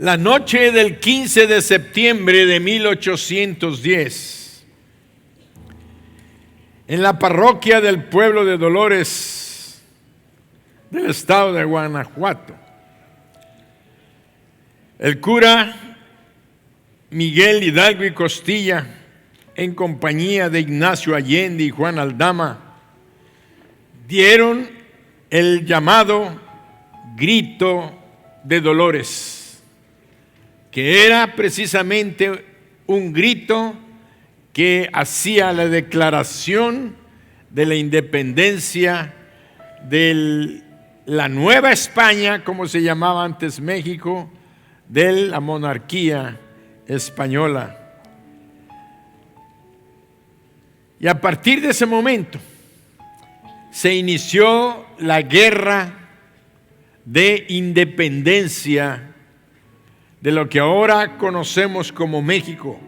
La noche del 15 de septiembre de 1810, en la parroquia del pueblo de Dolores del estado de Guanajuato, el cura Miguel Hidalgo y Costilla, en compañía de Ignacio Allende y Juan Aldama, dieron el llamado grito de Dolores, que era precisamente un grito que hacía la declaración de la independencia de la Nueva España, como se llamaba antes México, de la monarquía española. Y a partir de ese momento se inició la guerra de independencia de lo que ahora conocemos como México,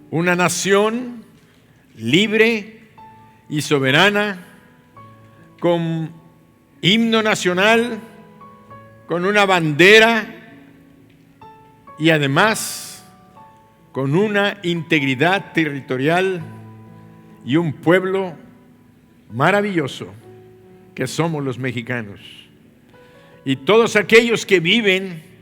una nación libre y soberana, con himno nacional, con una bandera y además con una integridad territorial y un pueblo maravilloso que somos los mexicanos. Y todos aquellos que viven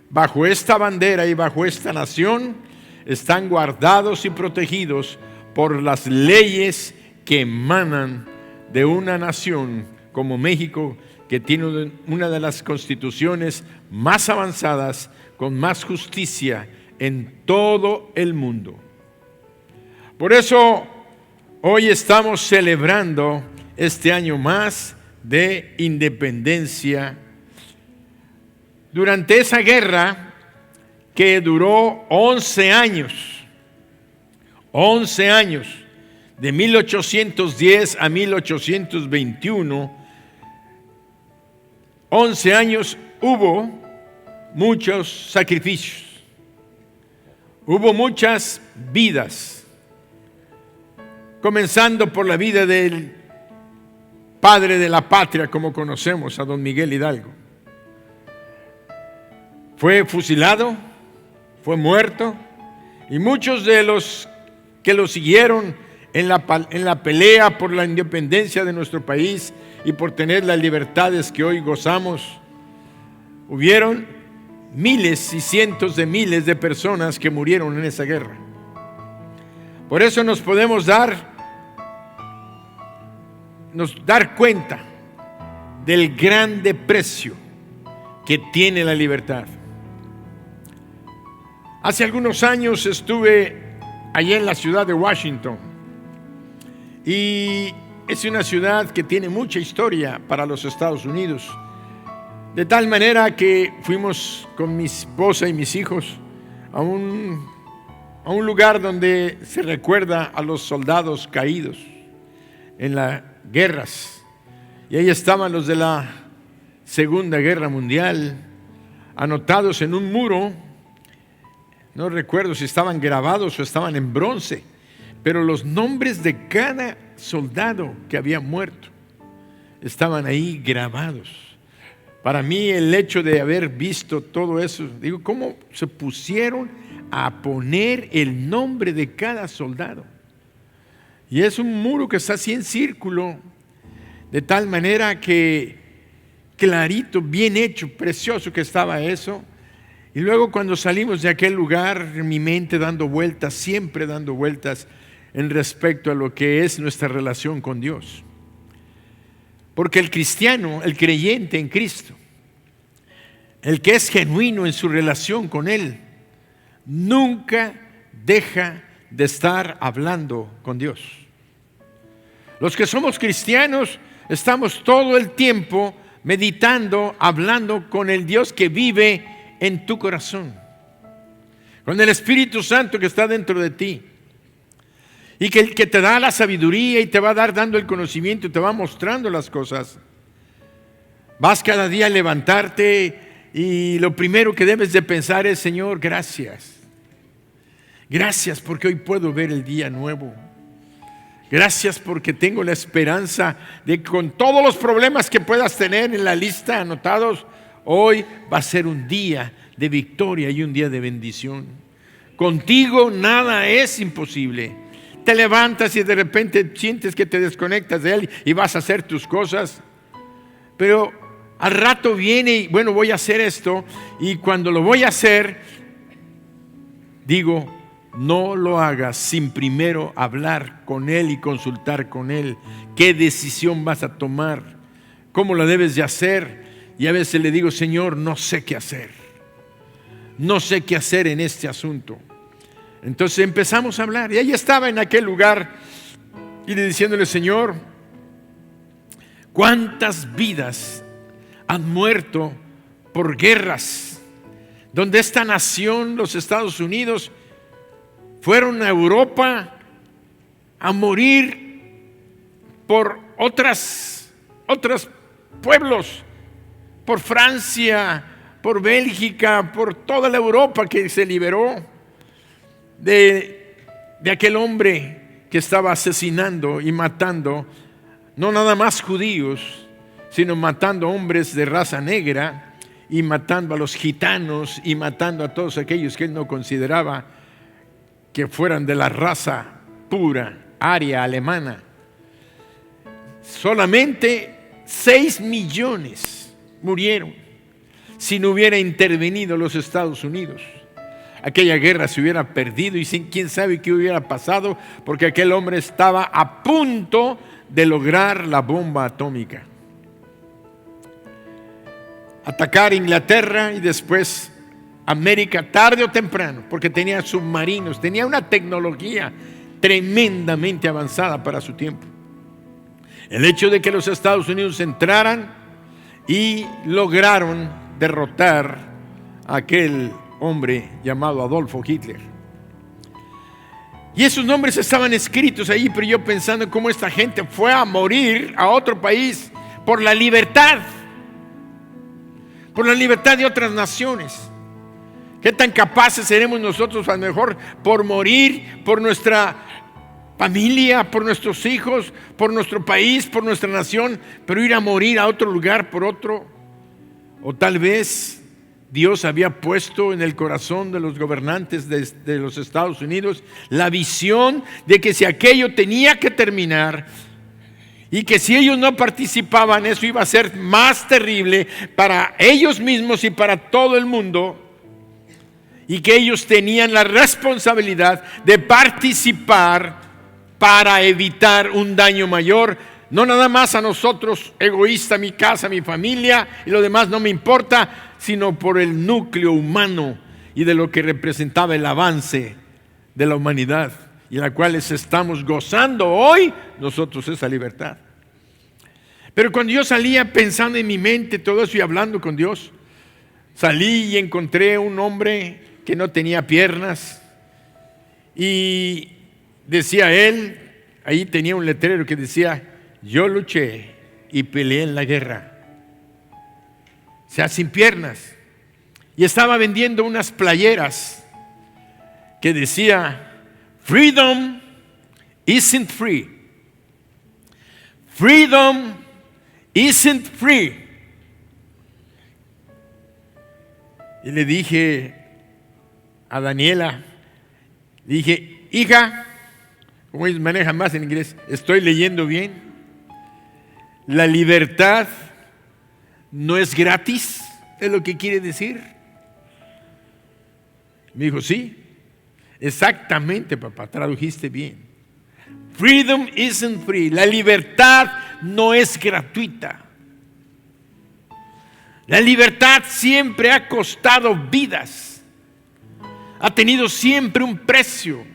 bajo esta bandera y bajo esta nación están guardados y protegidos por las leyes que emanan de una nación como México, que tiene una de las constituciones más avanzadas, con más justicia en todo el mundo. Por eso hoy estamos celebrando este año más de independencia. Durante esa guerra que duró 11 años, de 1810 a 1821, 11 años, hubo muchos sacrificios, hubo muchas vidas, comenzando por la vida del padre de la patria, como conocemos a don Miguel Hidalgo. Fue fusilado, fue muerto, y muchos de los que lo siguieron en la pelea por la independencia de nuestro país y por tener las libertades que hoy gozamos, hubieron miles y cientos de miles de personas que murieron en esa guerra. Por eso nos podemos dar cuenta del grande precio que tiene la libertad. Hace algunos años estuve allá en la ciudad de Washington, y es una ciudad que tiene mucha historia para los Estados Unidos, de tal manera que fuimos con mi esposa y mis hijos a un lugar donde se recuerda a los soldados caídos en las guerras, y ahí estaban los de la Segunda Guerra Mundial anotados en un muro. No recuerdo si estaban grabados o estaban en bronce, pero los nombres de cada soldado que había muerto estaban ahí grabados. Para mí, el hecho de haber visto todo eso, digo, ¿cómo se pusieron a poner el nombre de cada soldado? Y es un muro que está así en círculo, de tal manera que clarito, bien hecho, precioso que estaba eso. Y luego, cuando salimos de aquel lugar, mi mente dando vueltas, siempre dando vueltas en respecto a lo que es nuestra relación con Dios. Porque el cristiano, el creyente en Cristo, el que es genuino en su relación con Él, nunca deja de estar hablando con Dios. Los que somos cristianos estamos todo el tiempo meditando, hablando con el Dios que vive en tu corazón, con el Espíritu Santo que está dentro de ti, y que el que te da la sabiduría y te va dando el conocimiento y te va mostrando las cosas. Vas cada día a levantarte y lo primero que debes de pensar es: Señor, gracias. Gracias porque hoy puedo ver el día nuevo. Gracias porque tengo la esperanza de que con todos los problemas que puedas tener en la lista anotados, hoy va a ser un día de victoria y un día de bendición. Contigo nada es imposible. Te levantas y de repente sientes que te desconectas de Él y vas a hacer tus cosas, pero al rato viene y bueno, voy a hacer esto, y cuando lo voy a hacer, digo, no lo hagas sin primero hablar con Él y consultar con Él. ¿Qué decisión vas a tomar? ¿Cómo la debes de hacer? Y a veces le digo, Señor, no sé qué hacer. No sé qué hacer en este asunto. Entonces empezamos a hablar, y ella estaba en aquel lugar y diciéndole, Señor, ¿cuántas vidas han muerto por guerras? Donde esta nación, los Estados Unidos, fueron a Europa a morir por otros pueblos, por Francia, por Bélgica, por toda la Europa que se liberó de aquel hombre que estaba asesinando y matando, no nada más judíos, sino matando hombres de raza negra y matando a los gitanos y matando a todos aquellos que él no consideraba que fueran de la raza pura, aria, alemana. Solamente 6 millones murieron si no hubiera intervenido los Estados Unidos. Aquella guerra se hubiera perdido y quién sabe qué hubiera pasado, porque aquel hombre estaba a punto de lograr la bomba atómica. Atacar Inglaterra y después América tarde o temprano, porque tenía submarinos, tenía una tecnología tremendamente avanzada para su tiempo. El hecho de que los Estados Unidos entraran y lograron derrotar a aquel hombre llamado Adolfo Hitler. Y esos nombres estaban escritos ahí, pero yo pensando cómo esta gente fue a morir a otro país por la libertad de otras naciones. ¿Qué tan capaces seremos nosotros a lo mejor por morir por nuestra familia, por nuestros hijos, por nuestro país, por nuestra nación, pero ir a morir a otro lugar por otro? O tal vez Dios había puesto en el corazón de los gobernantes de los Estados Unidos la visión de que si aquello tenía que terminar y que si ellos no participaban, eso iba a ser más terrible para ellos mismos y para todo el mundo, y que ellos tenían la responsabilidad de participar para evitar un daño mayor. No nada más a nosotros, egoísta, mi casa, mi familia y lo demás no me importa, sino por el núcleo humano y de lo que representaba el avance de la humanidad, y la cual estamos gozando hoy nosotros esa libertad. Pero cuando yo salía pensando en mi mente todo eso y hablando con Dios, salí y encontré un hombre que no tenía piernas, y decía él, ahí tenía un letrero que decía, yo luché y peleé en la guerra. O sea, sin piernas. Y estaba vendiendo unas playeras que decía, freedom isn't free. Freedom isn't free. Y le dije a Daniela, dije, hija, como ellos manejan más en inglés, estoy leyendo bien. La libertad no es gratis, es lo que quiere decir. Me dijo, sí, exactamente, papá, tradujiste bien. Freedom isn't free. La libertad no es gratuita. La libertad siempre ha costado vidas. Ha tenido siempre un precio.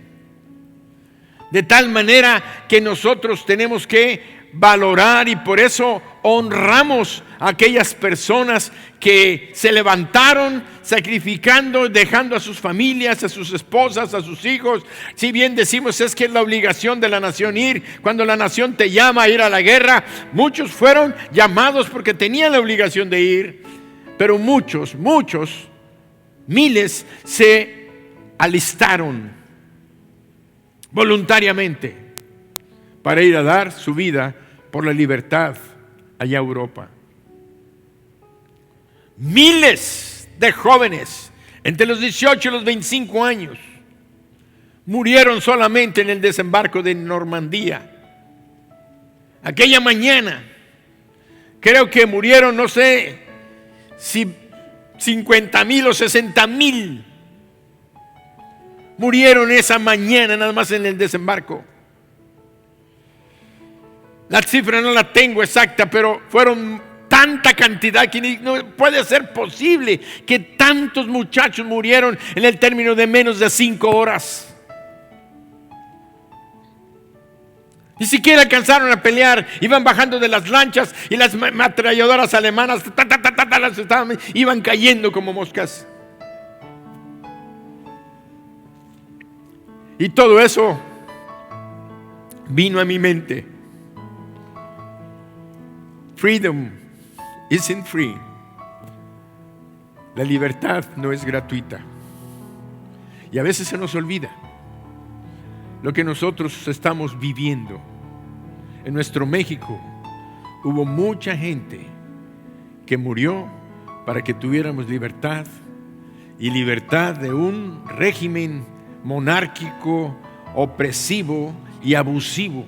De tal manera que nosotros tenemos que valorar, y por eso honramos a aquellas personas que se levantaron sacrificando, dejando a sus familias, a sus esposas, a sus hijos. Si bien decimos es que es la obligación de la nación ir, cuando la nación te llama a ir a la guerra, muchos fueron llamados porque tenían la obligación de ir, pero muchos, miles se alistaron voluntariamente para ir a dar su vida por la libertad allá a Europa. Miles de jóvenes Entre los 18 y los 25 años, murieron solamente en el desembarco de Normandía. Aquella mañana, creo que murieron, no sé si 50,000 o 60,000. Murieron esa mañana nada más en el desembarco. La cifra no la tengo exacta, pero fueron tanta cantidad que no puede ser posible que tantos muchachos murieron en el término de menos de 5 horas. Ni siquiera alcanzaron a pelear, iban bajando de las lanchas y las ametralladoras alemanas iban cayendo como moscas. Y todo eso vino a mi mente. Freedom isn't free. La libertad no es gratuita. Y a veces se nos olvida lo que nosotros estamos viviendo. En nuestro México hubo mucha gente que murió para que tuviéramos libertad, y libertad de un régimen monárquico, opresivo y abusivo.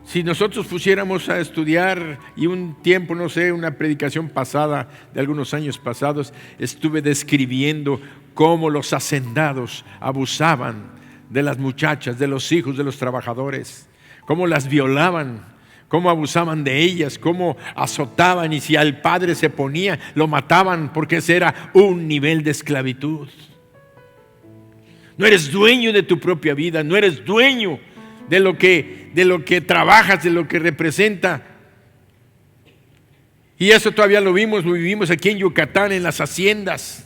Si nosotros pusiéramos a estudiar, y un tiempo, no sé, una predicación pasada de algunos años pasados, estuve describiendo cómo los hacendados abusaban de las muchachas, de los hijos de los trabajadores, cómo las violaban, cómo abusaban de ellas, cómo azotaban, y si al padre se ponía, lo mataban, porque ese era un nivel de esclavitud. No eres dueño de tu propia vida, no eres dueño de lo que trabajas, de lo que representa. Y eso todavía lo vivimos aquí en Yucatán, en las haciendas,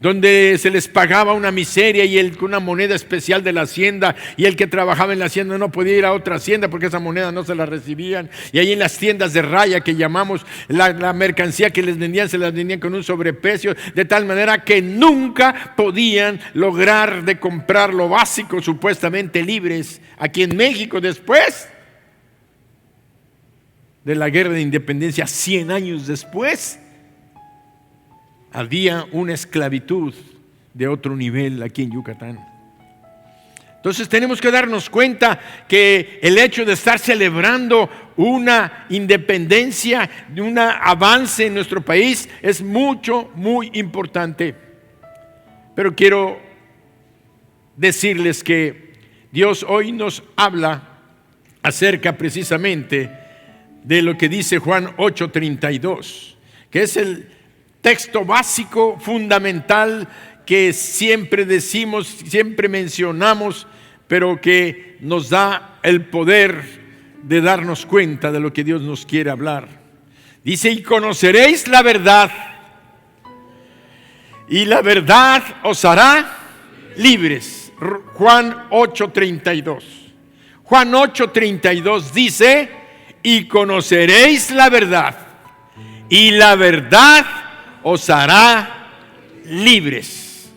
donde se les pagaba una miseria y una moneda especial de la hacienda, y el que trabajaba en la hacienda no podía ir a otra hacienda porque esa moneda no se la recibían. Y ahí en las tiendas de raya, que llamamos, la mercancía que les vendían, se las vendían con un sobreprecio, de tal manera que nunca podían lograr de comprar lo básico, supuestamente libres. Aquí en México, después de la guerra de independencia, 100 años después, había una esclavitud de otro nivel aquí en Yucatán. Entonces tenemos que darnos cuenta que el hecho de estar celebrando una independencia, un avance en nuestro país, es muy importante. Pero quiero decirles que Dios hoy nos habla acerca precisamente de lo que dice Juan 8:32, que es el texto básico, fundamental, que siempre decimos, siempre mencionamos, pero que nos da el poder de darnos cuenta de lo que Dios nos quiere hablar. Dice: y conoceréis la verdad, y la verdad os hará libres. Juan 8:32. Juan 8:32 dice: y conoceréis la verdad, y la verdad os hará libres.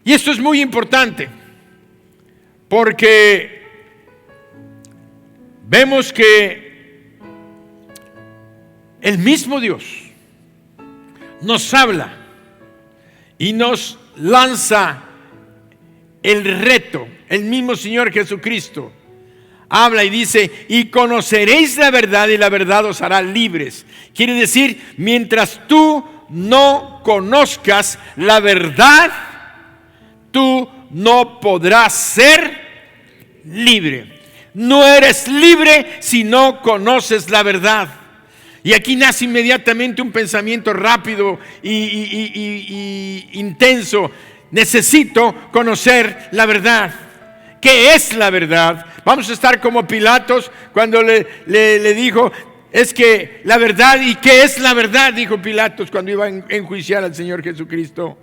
Y esto es muy importante, porque vemos que el mismo Dios nos habla y nos lanza el reto. El mismo Señor Jesucristo habla y dice: y conoceréis la verdad, y la verdad os hará libres. Quiere decir, mientras tú no conozcas la verdad, tú no podrás ser libre. No eres libre si no conoces la verdad. Y aquí nace inmediatamente un pensamiento rápido y intenso: necesito conocer la verdad. ¿Qué es la verdad? Vamos a estar como Pilatos cuando le dijo: es que la verdad, ¿y qué es la verdad?, dijo Pilatos cuando iba a enjuiciar al Señor Jesucristo.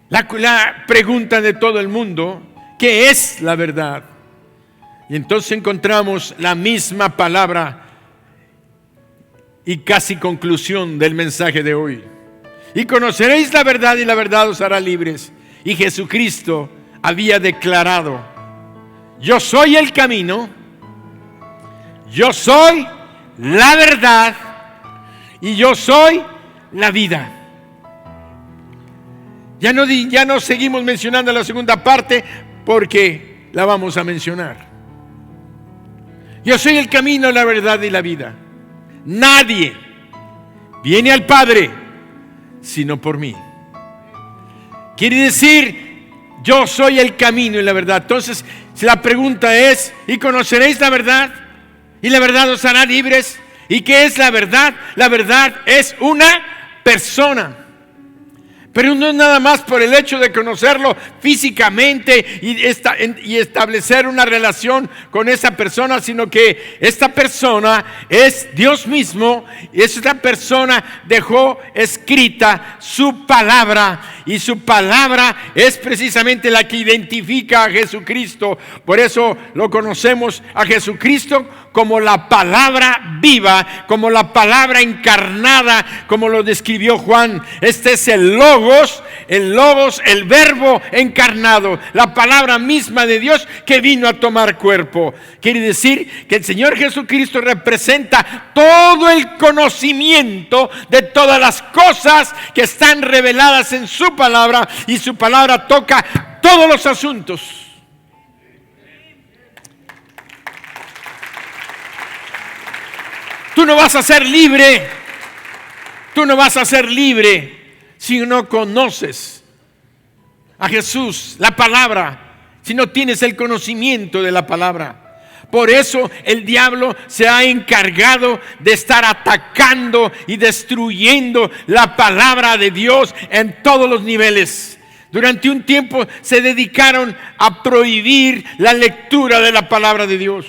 La pregunta de todo el mundo: ¿qué es la verdad? Y entonces encontramos la misma palabra y casi conclusión del mensaje de hoy: y conoceréis la verdad, y la verdad os hará libres. Y Jesucristo había declarado: yo soy el camino, yo soy la verdad y yo soy la vida. Ya no seguimos mencionando la segunda parte porque la vamos a mencionar. Yo soy el camino, la verdad y la vida. Nadie viene al Padre sino por mí. Quiere decir, yo soy el camino y la verdad. Entonces, la pregunta es, ¿y conoceréis la verdad? ¿Y la verdad os hará libres? ¿Y qué es la verdad? La verdad es una persona. Pero no es nada más por el hecho de conocerlo físicamente y establecer una relación con esa persona, sino que esta persona es Dios mismo, y esta persona dejó escrita su palabra, y su palabra es precisamente la que identifica a Jesucristo. Por eso lo conocemos a Jesucristo como la palabra viva, como la palabra encarnada, como lo describió Juan. Este es el Logos, el verbo encarnado, la palabra misma de Dios que vino a tomar cuerpo. Quiere decir que el Señor Jesucristo representa todo el conocimiento de todas las cosas que están reveladas en su palabra, y su palabra toca todos los asuntos. Tú no vas a ser libre si no conoces a Jesús, la palabra, si no tienes el conocimiento de la palabra. Por eso el diablo se ha encargado de estar atacando y destruyendo la palabra de Dios en todos los niveles. Durante un tiempo se dedicaron a prohibir la lectura de la palabra de Dios.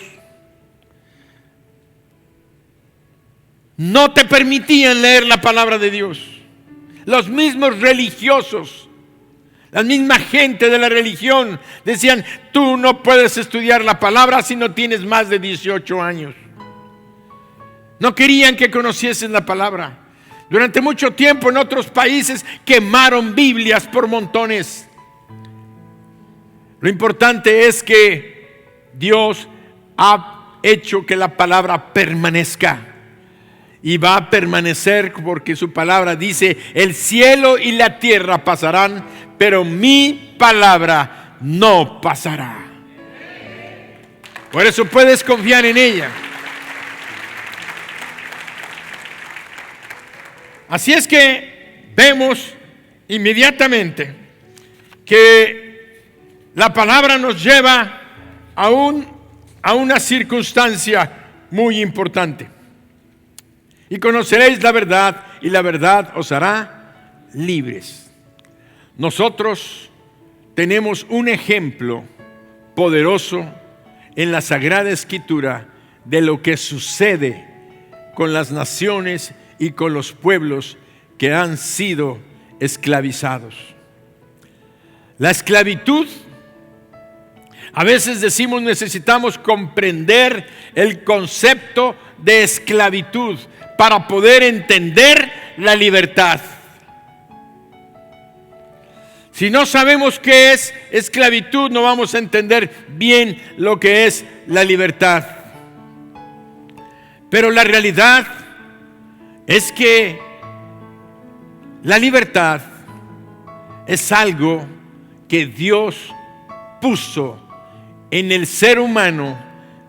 No te permitían leer la palabra de Dios. Los mismos religiosos, la misma gente de la religión decían, tú no puedes estudiar la palabra si no tienes más de 18 años. No querían que conocieses la palabra. Durante mucho tiempo en otros países quemaron Biblias por montones. Lo importante es que Dios ha hecho que la palabra permanezca. Y va a permanecer porque su palabra dice, el cielo y la tierra pasarán, pero mi palabra no pasará. Por eso puedes confiar en ella. Así es que vemos inmediatamente que la palabra nos lleva a una circunstancia muy importante. Y conoceréis la verdad, y la verdad os hará libres. Nosotros tenemos un ejemplo poderoso en la Sagrada Escritura de lo que sucede con las naciones y con los pueblos que han sido esclavizados. La esclavitud, a veces decimos, necesitamos comprender el concepto de esclavitud para poder entender la libertad. Si no sabemos qué es esclavitud, no vamos a entender bien lo que es la libertad. Pero la realidad es que la libertad es algo que Dios puso en el ser humano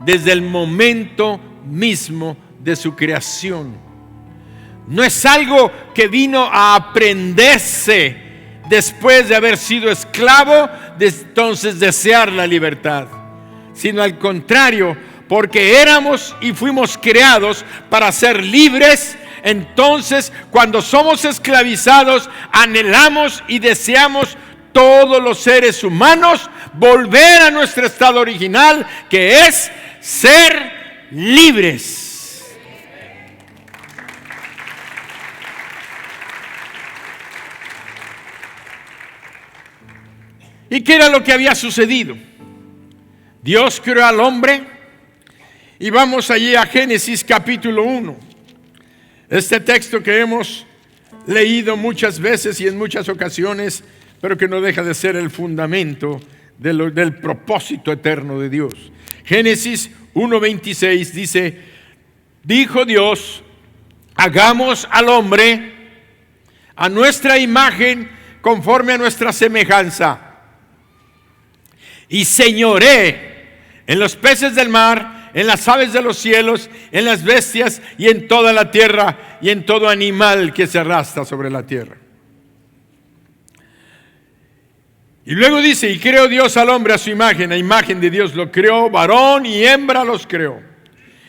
desde el momento mismo de su creación. No es algo que vino a aprenderse después de haber sido esclavo, de entonces desear la libertad, sino al contrario, porque éramos y fuimos creados para ser libres. Entonces, cuando somos esclavizados, anhelamos y deseamos todos los seres humanos volver a nuestro estado original, que es ser libres. ¿Y qué era lo que había sucedido? Dios creó al hombre, y vamos allí a Génesis capítulo 1. Este texto que hemos leído muchas veces y en muchas ocasiones, pero que no deja de ser el fundamento del propósito eterno de Dios. Génesis 1:26 dice, dijo Dios, hagamos al hombre a nuestra imagen, conforme a nuestra semejanza, y señoree en los peces del mar, en las aves de los cielos, en las bestias y en toda la tierra y en todo animal que se arrastra sobre la tierra. Y luego dice, y creó Dios al hombre a su imagen, a imagen de Dios lo creó, varón y hembra los creó.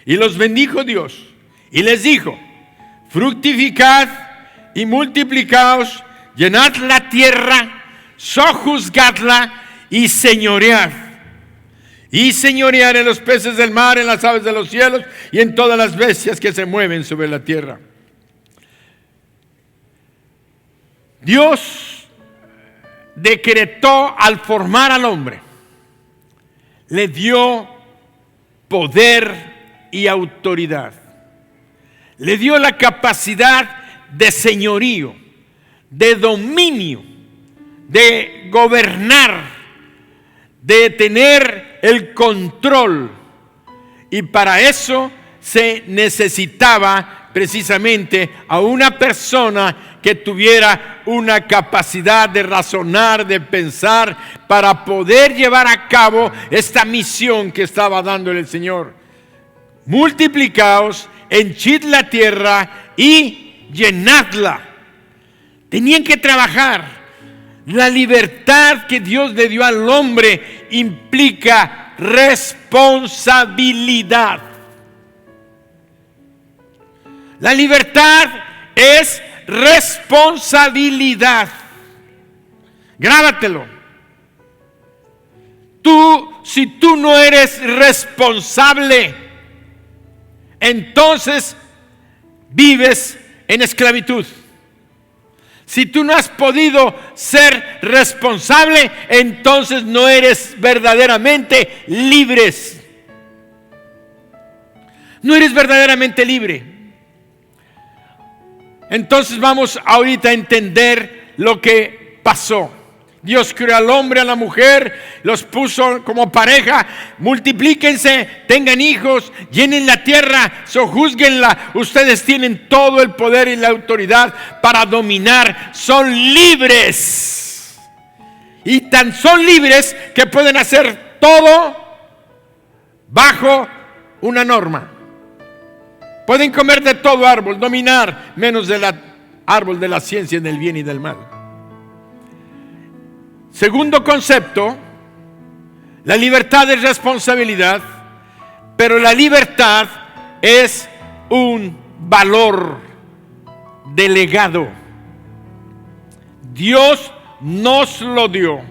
Y los bendijo Dios y les dijo, fructificad y multiplicaos, llenad la tierra, sojuzgadla y señoread. Y señorear en los peces del mar, en las aves de los cielos y en todas las bestias que se mueven sobre la tierra. Dios decretó al formar al hombre, le dio poder y autoridad. Le dio la capacidad de señorío, de dominio, de gobernar, de tener el control. Y para eso se necesitaba precisamente a una persona que tuviera una capacidad de razonar, de pensar, para poder llevar a cabo esta misión que estaba dándole el Señor. Multiplicaos, henchid la tierra y llenadla. Tenían que trabajar. La libertad que Dios le dio al hombre implica responsabilidad. La libertad es responsabilidad. Grábatelo. Si tú no eres responsable, entonces vives en esclavitud. Si tú no has podido ser responsable, entonces no eres verdaderamente libres. No eres verdaderamente libre. Entonces vamos ahorita a entender lo que pasó. Dios creó al hombre, a la mujer, los puso como pareja. Multiplíquense, tengan hijos, llenen la tierra, sojúzguenla. Ustedes tienen todo el poder y la autoridad para dominar. Son libres. Y tan son libres que pueden hacer todo bajo una norma. Pueden comer de todo árbol, dominar, menos del árbol de la ciencia del bien y del mal. Segundo concepto, la libertad es responsabilidad, pero la libertad es un valor delegado. Dios nos lo dio.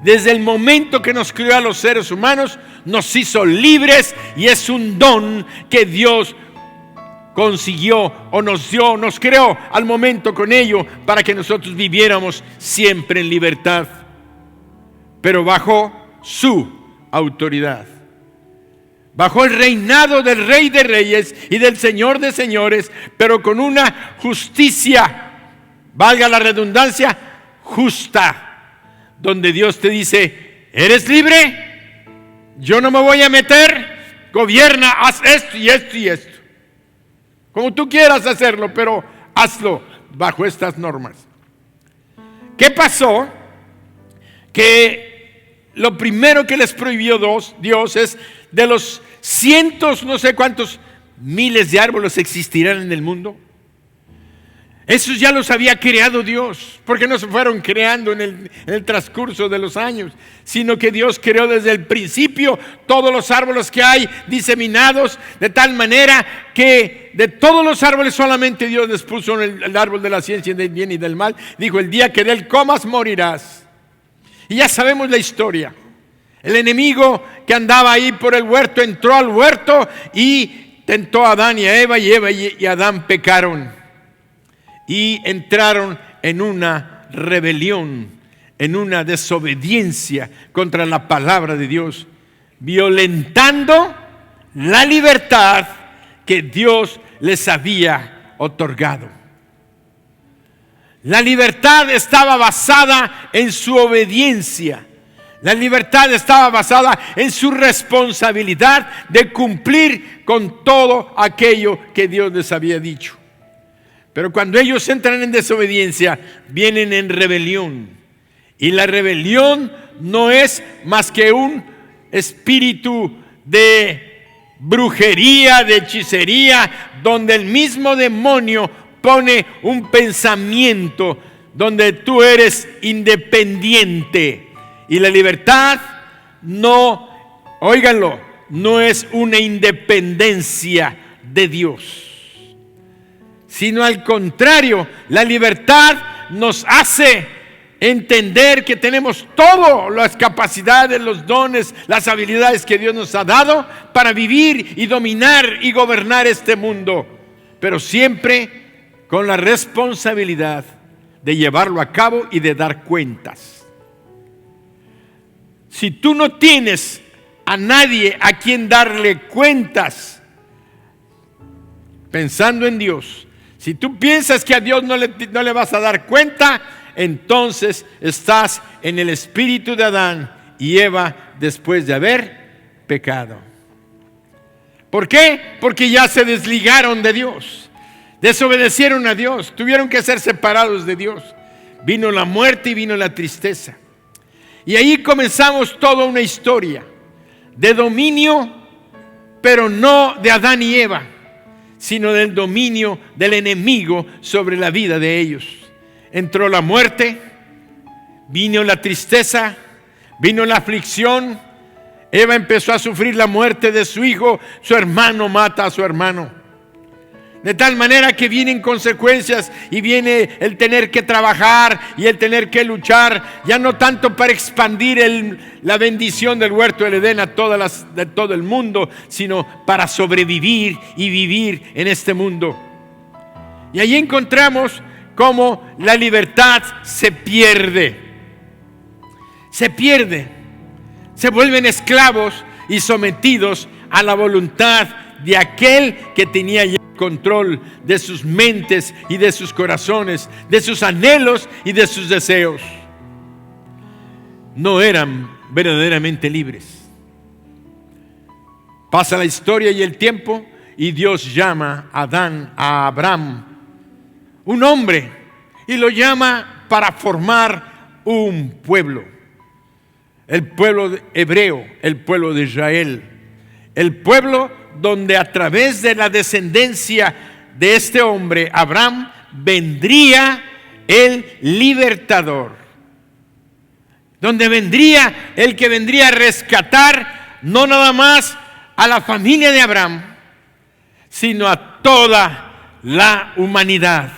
Desde el momento que nos creó a los seres humanos, nos hizo libres y es un don que Dios consiguió o nos dio, nos creó al momento con ello para que nosotros viviéramos siempre en libertad, pero bajo su autoridad, bajo el reinado del Rey de Reyes y del Señor de Señores, pero con una justicia, valga la redundancia, justa, donde Dios te dice, ¿eres libre? Yo no me voy a meter, gobierna, haz esto y esto y esto. Como tú quieras hacerlo, pero hazlo bajo estas normas. ¿Qué pasó? Que lo primero que les prohibió Dios es de los cientos, no sé cuántos miles de árboles existirán en el mundo. Esos ya los había creado Dios, porque no se fueron creando en el transcurso de los años, sino que Dios creó desde el principio todos los árboles que hay diseminados, de tal manera que de todos los árboles solamente Dios les puso el árbol de la ciencia del bien y del mal. Dijo, el día que de él comas morirás. Y ya sabemos la historia. El enemigo que andaba ahí por el huerto entró al huerto y tentó a Adán y a Eva, y Eva y Adán pecaron. Y entraron en una rebelión, en una desobediencia contra la palabra de Dios, violentando la libertad que Dios les había otorgado. La libertad estaba basada en su obediencia. La libertad estaba basada en su responsabilidad de cumplir con todo aquello que Dios les había dicho. Pero cuando ellos entran en desobediencia, vienen en rebelión. Y la rebelión no es más que un espíritu de brujería, de hechicería, donde el mismo demonio pone un pensamiento donde tú eres independiente. Y la libertad no, óiganlo, no es una independencia de Dios, sino al contrario, la libertad nos hace entender que tenemos todas las capacidades, los dones, las habilidades que Dios nos ha dado para vivir y dominar y gobernar este mundo, pero siempre con la responsabilidad de llevarlo a cabo y de dar cuentas. Si tú no tienes a nadie a quien darle cuentas, pensando en Dios, si tú piensas que a Dios no le vas a dar cuenta, entonces estás en el espíritu de Adán y Eva después de haber pecado. ¿Por qué? Porque ya se desligaron de Dios, desobedecieron a Dios, tuvieron que ser separados de Dios. Vino la muerte y vino la tristeza. Y ahí comenzamos toda una historia de dominio, pero no de Adán y Eva, sino del dominio del enemigo sobre la vida de ellos. Entró la muerte, vino la tristeza, vino la aflicción. Eva empezó a sufrir la muerte de su hijo, su hermano mata a su hermano. De tal manera que vienen consecuencias y viene el tener que trabajar y el tener que luchar, ya no tanto para expandir la bendición del huerto del Edén a de todo el mundo, sino para sobrevivir y vivir en este mundo. Y ahí encontramos cómo la libertad se pierde. Se pierde. Se vuelven esclavos y sometidos a la voluntad de aquel que tenía ya control de sus mentes y de sus corazones, de sus anhelos y de sus deseos. No eran verdaderamente libres. Pasa la historia y el tiempo y Dios llama a Abraham, un hombre, y lo llama para formar un pueblo. El pueblo hebreo, el pueblo de Israel, el pueblo donde a través de la descendencia de este hombre, Abraham, vendría el libertador. Donde vendría el que vendría a rescatar no nada más a la familia de Abraham, sino a toda la humanidad.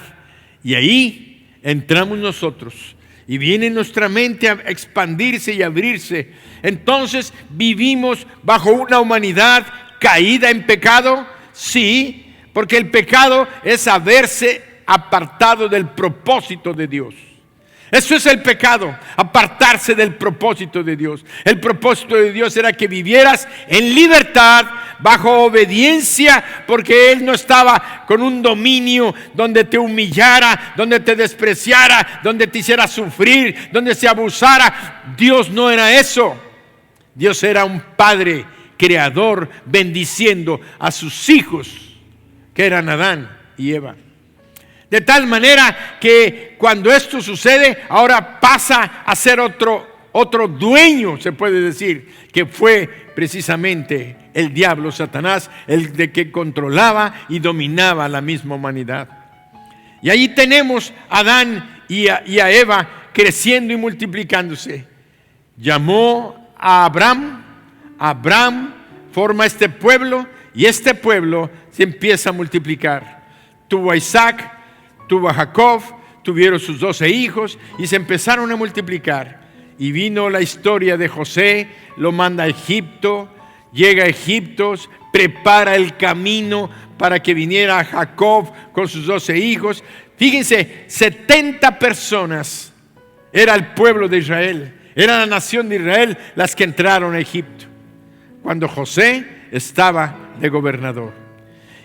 Y ahí entramos nosotros. Y viene nuestra mente a expandirse y abrirse. Entonces vivimos bajo una humanidad caída en pecado, sí, porque el pecado es haberse apartado del propósito de Dios. Eso es el pecado, apartarse del propósito de Dios. El propósito de Dios era que vivieras en libertad, bajo obediencia, porque Él no estaba con un dominio donde te humillara, donde te despreciara, donde te hiciera sufrir, donde se abusara. Dios no era eso. Dios era un Padre creador, bendiciendo a sus hijos, que eran Adán y Eva. De tal manera que cuando esto sucede, ahora pasa a ser otro dueño, se puede decir, que fue precisamente el diablo, Satanás, el de que controlaba y dominaba la misma humanidad. Y ahí tenemos a Adán y a Eva creciendo y multiplicándose. Llamó a Abraham forma este pueblo y este pueblo se empieza a multiplicar. Tuvo a Isaac, tuvo a Jacob, tuvieron sus 12 hijos y se empezaron a multiplicar. Y vino la historia de José, lo manda a Egipto, llega a Egipto, prepara el camino para que viniera Jacob con sus 12 hijos. Fíjense, 70 personas era el pueblo de Israel, era la nación de Israel las que entraron a Egipto, cuando José estaba de gobernador.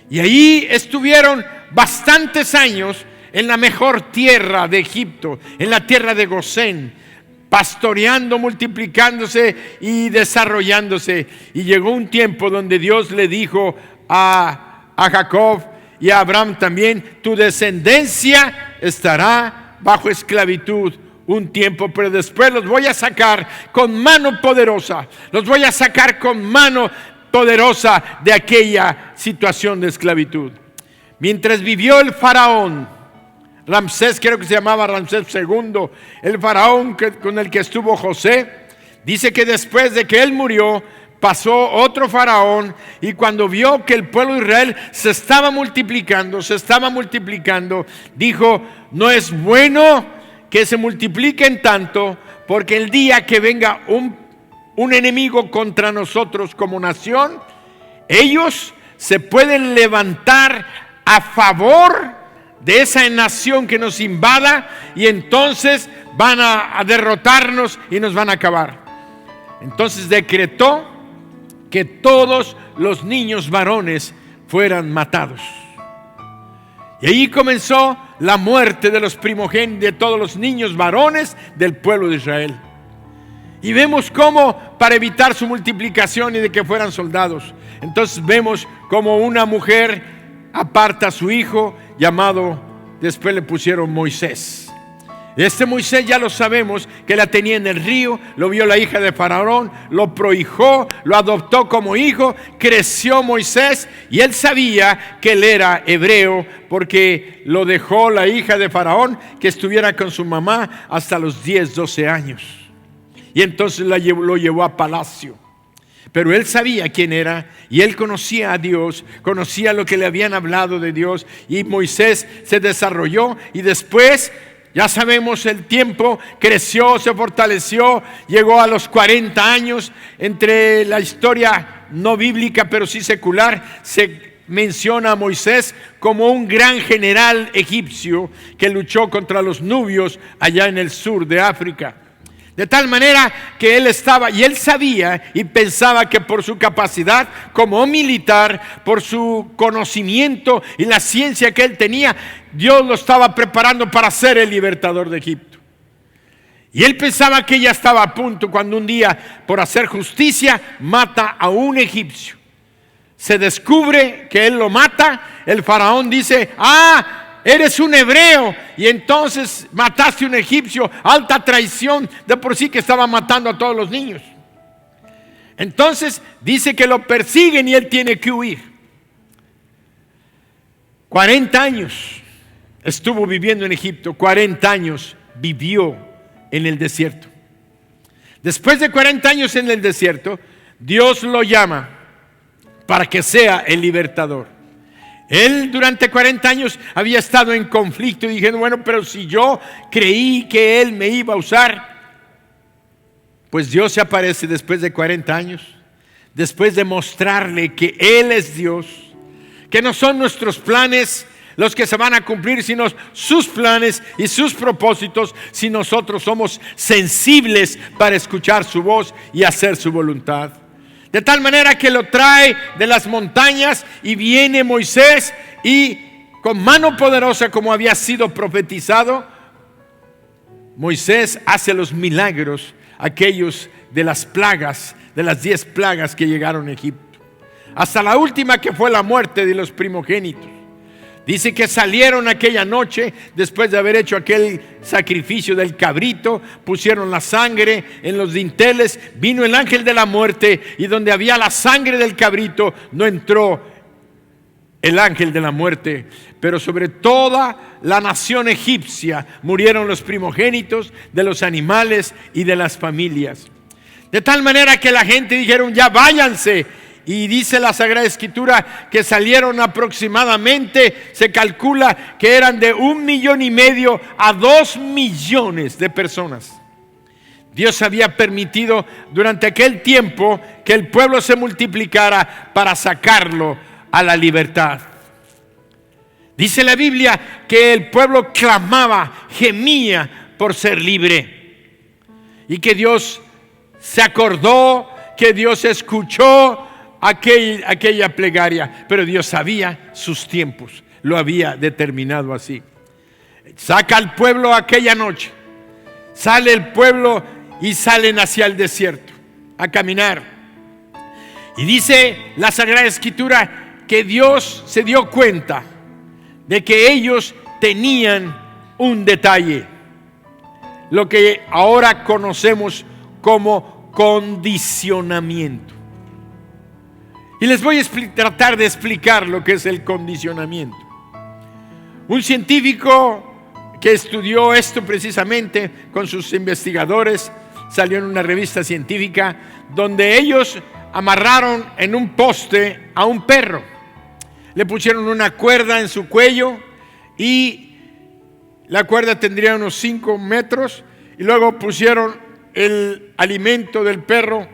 Y ahí estuvieron bastantes años en la mejor tierra de Egipto, en la tierra de Gosén, pastoreando, multiplicándose y desarrollándose. Y llegó un tiempo donde Dios le dijo a Jacob y a Abraham también: tu descendencia estará bajo esclavitud un tiempo, pero después los voy a sacar con mano poderosa. Los voy a sacar con mano poderosa de aquella situación de esclavitud. Mientras vivió el faraón, Ramsés, creo que se llamaba Ramsés II, el faraón con el que estuvo José, dice que después de que él murió, pasó otro faraón, y cuando vio que el pueblo de Israel se estaba multiplicando, dijo: no es bueno que se multipliquen tanto, porque el día que venga un enemigo contra nosotros como nación, ellos se pueden levantar a favor de esa nación que nos invada, y entonces van a derrotarnos y nos van a acabar. Entonces decretó que todos los niños varones fueran matados. Y ahí comenzó la muerte de los primogénitos, de todos los niños varones del pueblo de Israel. Y vemos cómo, para evitar su multiplicación y de que fueran soldados, entonces vemos cómo una mujer aparta a su hijo llamado, después le pusieron Moisés. Este Moisés ya lo sabemos que la tenía en el río, lo vio la hija de Faraón, lo prohijó, lo adoptó como hijo, creció Moisés y él sabía que él era hebreo porque lo dejó la hija de Faraón que estuviera con su mamá hasta los 10, 12 años. Y entonces lo llevó a palacio. Pero él sabía quién era y él conocía a Dios, conocía lo que le habían hablado de Dios, y Moisés se desarrolló y después, ya sabemos el tiempo, creció, se fortaleció, llegó a los 40 años. Entre la historia no bíblica pero sí secular se menciona a Moisés como un gran general egipcio que luchó contra los nubios allá en el sur de África. De tal manera que él estaba, y él sabía y pensaba que por su capacidad como militar, por su conocimiento y la ciencia que él tenía, Dios lo estaba preparando para ser el libertador de Egipto. Y él pensaba que ya estaba a punto cuando un día, por hacer justicia, mata a un egipcio. Se descubre que él lo mata. El faraón dice: eres un hebreo y entonces mataste a un egipcio. Alta traición, de por sí que estaba matando a todos los niños. Entonces dice que lo persiguen y él tiene que huir. 40 años estuvo viviendo en Egipto, 40 años vivió en el desierto. Después de 40 años en el desierto, Dios lo llama para que sea el libertador. Él durante 40 años había estado en conflicto y diciendo: bueno, pero si yo creí que Él me iba a usar. Pues Dios se aparece después de 40 años, después de mostrarle que Él es Dios, que no son nuestros planes los que se van a cumplir, sino sus planes y sus propósitos, si nosotros somos sensibles para escuchar su voz y hacer su voluntad. De tal manera que lo trae de las montañas y viene Moisés, y con mano poderosa, como había sido profetizado, Moisés hace los milagros, aquellos de las plagas, de las 10 plagas que llegaron a Egipto, hasta la última, que fue la muerte de los primogénitos. Dice que salieron aquella noche, después de haber hecho aquel sacrificio del cabrito, pusieron la sangre en los dinteles, vino el ángel de la muerte, y donde había la sangre del cabrito no entró el ángel de la muerte. Pero sobre toda la nación egipcia murieron los primogénitos de los animales y de las familias. De tal manera que la gente dijeron: ya váyanse. Y dice la Sagrada Escritura que salieron aproximadamente, se calcula que eran de 1,5 millones a 2 millones de personas. Dios había permitido durante aquel tiempo que el pueblo se multiplicara para sacarlo a la libertad. Dice la Biblia que el pueblo clamaba, gemía por ser libre, y que Dios se acordó, que Dios escuchó aquella plegaria, pero Dios sabía sus tiempos, lo había determinado así. Saca al pueblo aquella noche, sale el pueblo y salen hacia el desierto a caminar. Y dice la Sagrada Escritura que Dios se dio cuenta de que ellos tenían un detalle, lo que ahora conocemos como condicionamiento. Y les voy a tratar de explicar lo que es el condicionamiento. Un científico que estudió esto precisamente con sus investigadores salió en una revista científica donde ellos amarraron en un poste a un perro. Le pusieron una cuerda en su cuello y la cuerda tendría unos 5 metros y luego pusieron el alimento del perro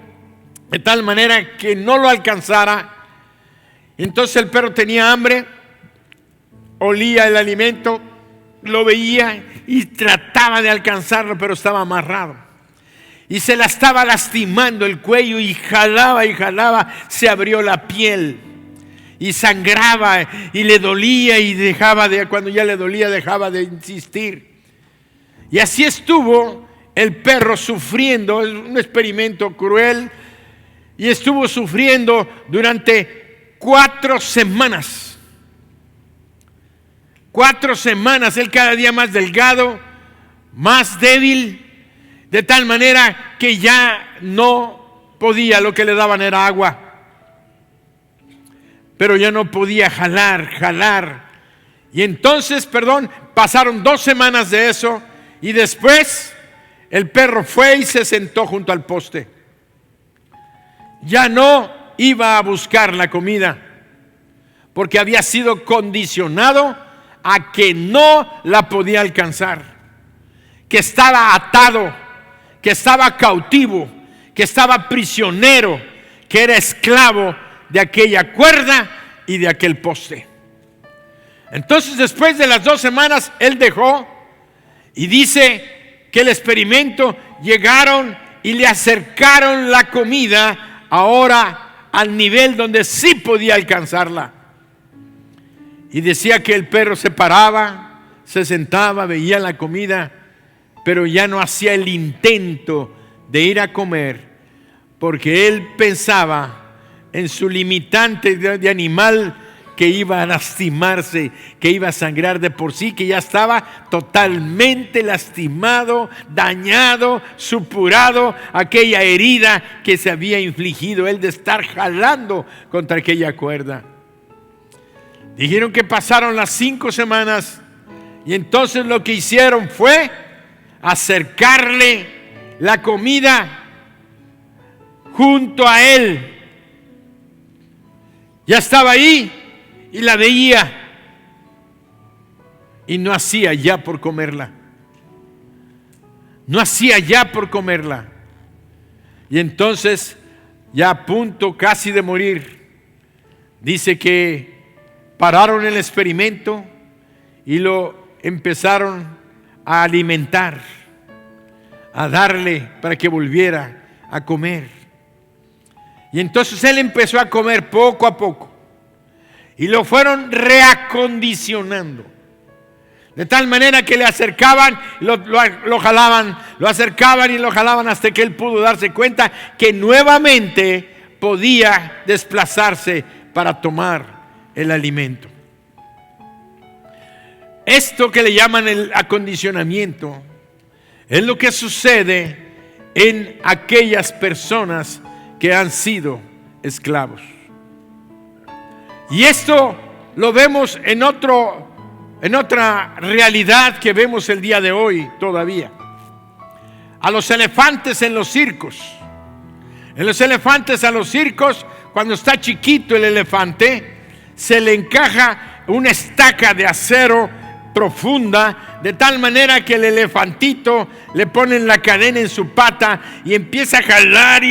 de tal manera que no lo alcanzara. Entonces el perro tenía hambre, olía el alimento, lo veía y trataba de alcanzarlo, pero estaba amarrado. Y se la estaba lastimando el cuello y jalaba, se abrió la piel y sangraba y le dolía y cuando ya le dolía dejaba de insistir. Y así estuvo el perro sufriendo, es un experimento cruel, y estuvo sufriendo durante 4 semanas. 4 semanas, él cada día más delgado, más débil, de tal manera que ya no podía, lo que le daban era agua. Pero ya no podía jalar. Y entonces, pasaron 2 semanas de eso y después el perro fue y se sentó junto al poste. Ya no iba a buscar la comida porque había sido condicionado a que no la podía alcanzar, que estaba atado, que estaba cautivo, que estaba prisionero, que era esclavo de aquella cuerda y de aquel poste. Entonces, después de las 2 semanas, él dejó, y dice que el experimento llegaron y le acercaron la comida ahora al nivel donde sí podía alcanzarla. Y decía que el perro se paraba, se sentaba, veía la comida, pero ya no hacía el intento de ir a comer, porque él pensaba en su limitante de animal que iba a lastimarse, que iba a sangrar de por sí, que ya estaba totalmente lastimado, dañado, supurado, aquella herida que se había infligido él de estar jalando contra aquella cuerda. Dijeron que pasaron las 5 semanas y entonces lo que hicieron fue acercarle la comida junto a él. Ya estaba ahí y la veía y no hacía ya por comerla. No hacía ya por comerla. Y entonces, ya a punto casi de morir, dice que pararon el experimento y lo empezaron a alimentar, a darle para que volviera a comer. Y entonces él empezó a comer poco a poco y lo fueron reacondicionando, de tal manera que le acercaban, lo jalaban, lo acercaban y lo jalaban hasta que él pudo darse cuenta que nuevamente podía desplazarse para tomar el alimento. Esto que le llaman el acondicionamiento es lo que sucede en aquellas personas que han sido esclavos. Y esto lo vemos en otra realidad que vemos el día de hoy todavía. A los elefantes en los circos. En los elefantes a los circos, cuando está chiquito el elefante, se le encaja una estaca de acero profunda, de tal manera que el elefantito le ponen la cadena en su pata y empieza a jalar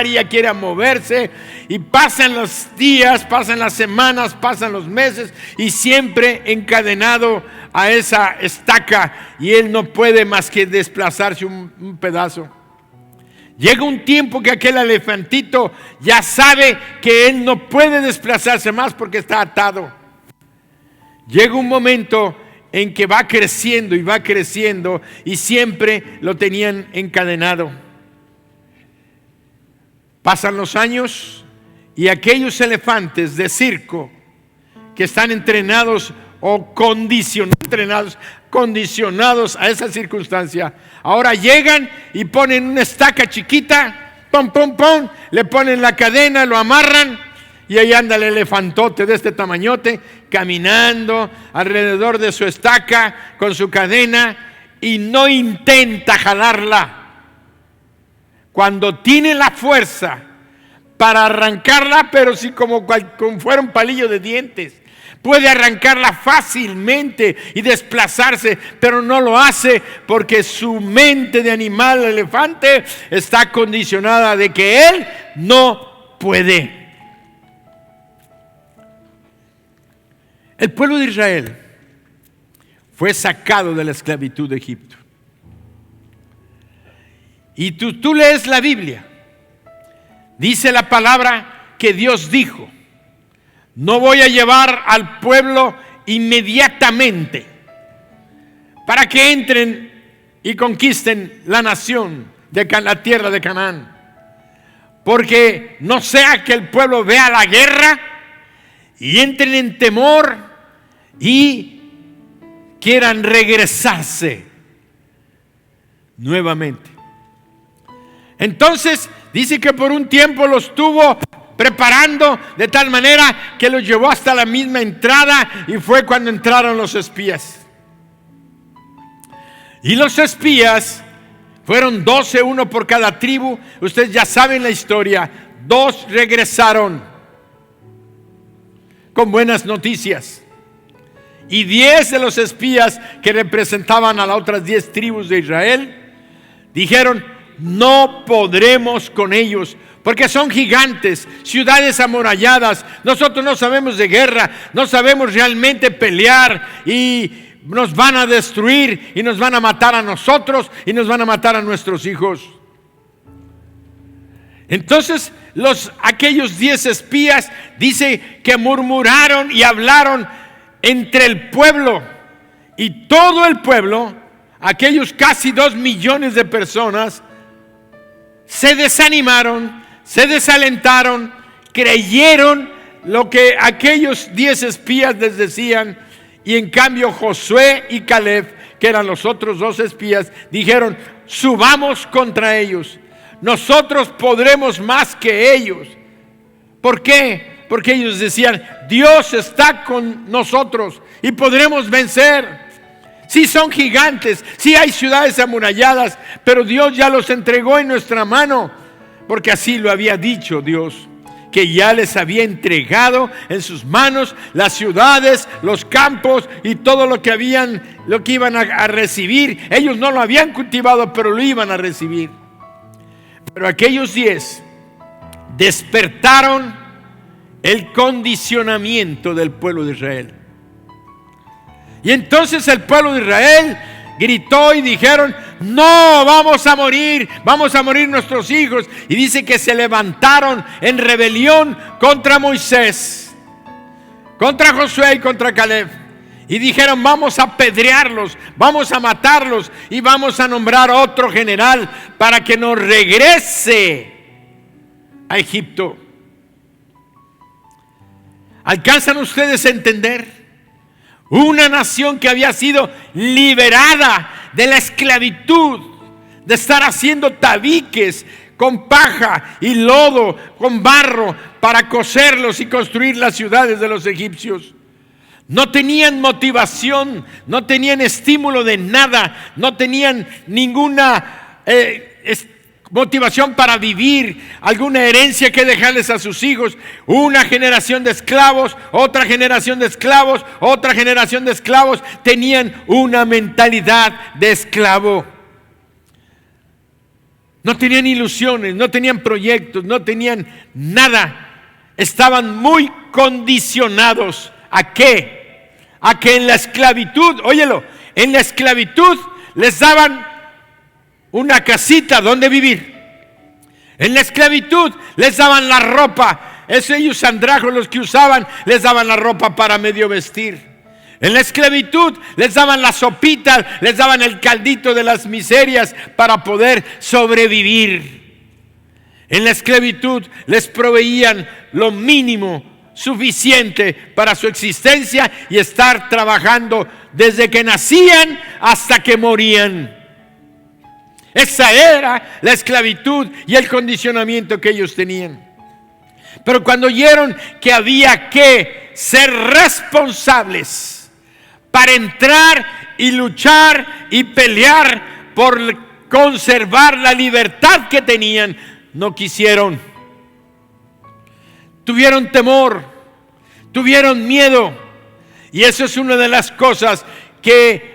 y ya quiere moverse, y pasan los días, pasan las semanas, pasan los meses y siempre encadenado a esa estaca, y él no puede más que desplazarse un pedazo. Llega un tiempo que aquel elefantito ya sabe que él no puede desplazarse más porque está atado. Llega un momento en que va creciendo y siempre lo tenían encadenado. Pasan los años y aquellos elefantes de circo que están entrenados o condicionados a esa circunstancia, ahora llegan y ponen una estaca chiquita, pum, pum, pum, le ponen la cadena, lo amarran y ahí anda el elefantote de este tamañote caminando alrededor de su estaca con su cadena y no intenta jalarla. Cuando tiene la fuerza para arrancarla, pero sí como fuera un palillo de dientes, puede arrancarla fácilmente y desplazarse, pero no lo hace porque su mente de animal elefante está condicionada de que él no puede. El pueblo de Israel fue sacado de la esclavitud de Egipto. Y tú lees la Biblia, dice la palabra que Dios dijo: no voy a llevar al pueblo inmediatamente para que entren y conquisten la nación de la tierra de Canaán, porque no sea que el pueblo vea la guerra y entren en temor y quieran regresarse nuevamente. Entonces dice que por un tiempo los tuvo preparando de tal manera que los llevó hasta la misma entrada, y fue cuando entraron los espías. Y los espías fueron 12, uno por cada tribu. Ustedes ya saben la historia. 2 regresaron con buenas noticias, y 10 de los espías que representaban a las otras 10 tribus de Israel dijeron: no podremos con ellos, porque son gigantes, ciudades amuralladas. Nosotros no sabemos de guerra, no sabemos realmente pelear, y nos van a destruir y nos van a matar a nosotros y nos van a matar a nuestros hijos. Entonces aquellos 10 espías dice que murmuraron y hablaron entre el pueblo, y todo el pueblo, aquellos casi 2 millones de personas, se desanimaron, se desalentaron, creyeron lo que aquellos 10 espías les decían, y en cambio Josué y Caleb, que eran los otros 2 espías, dijeron: subamos contra ellos, nosotros podremos más que ellos. ¿Por qué? Porque ellos decían: Dios está con nosotros y podremos vencer. Sí son gigantes, sí hay ciudades amuralladas, pero Dios ya los entregó en nuestra mano, porque así lo había dicho Dios, que ya les había entregado en sus manos las ciudades, los campos y todo lo que iban a recibir. Ellos no lo habían cultivado, pero lo iban a recibir. Pero aquellos 10 despertaron el condicionamiento del pueblo de Israel. Y entonces el pueblo de Israel gritó y dijeron: no, vamos a morir nuestros hijos. Y dice que se levantaron en rebelión contra Moisés, contra Josué y contra Caleb, y dijeron: vamos a apedrearlos, vamos a matarlos, y vamos a nombrar otro general para que nos regrese a Egipto. ¿Alcanzan ustedes a entender? Una nación que había sido liberada de la esclavitud, de estar haciendo tabiques con paja y lodo, con barro, para coserlos y construir las ciudades de los egipcios. No tenían motivación, no tenían estímulo de nada, no tenían ninguna motivación para vivir, alguna herencia que dejarles a sus hijos. Una generación de esclavos, otra generación de esclavos, otra generación de esclavos. Tenían una mentalidad de esclavo. No tenían ilusiones, no tenían proyectos, no tenían nada. Estaban muy condicionados. ¿A qué? A que en la esclavitud, óyelo, en la esclavitud les daban una casita donde vivir. En la esclavitud les daban la ropa. Ellos andrajos, los que usaban, les daban la ropa para medio vestir. En la esclavitud les daban la sopita, les daban el caldito de las miserias para poder sobrevivir. En la esclavitud les proveían lo mínimo suficiente para su existencia y estar trabajando desde que nacían hasta que morían. Esa era la esclavitud y el condicionamiento que ellos tenían. Pero cuando oyeron que había que ser responsables para entrar y luchar y pelear por conservar la libertad que tenían, no quisieron. Tuvieron temor, tuvieron miedo. Y eso es una de las cosas que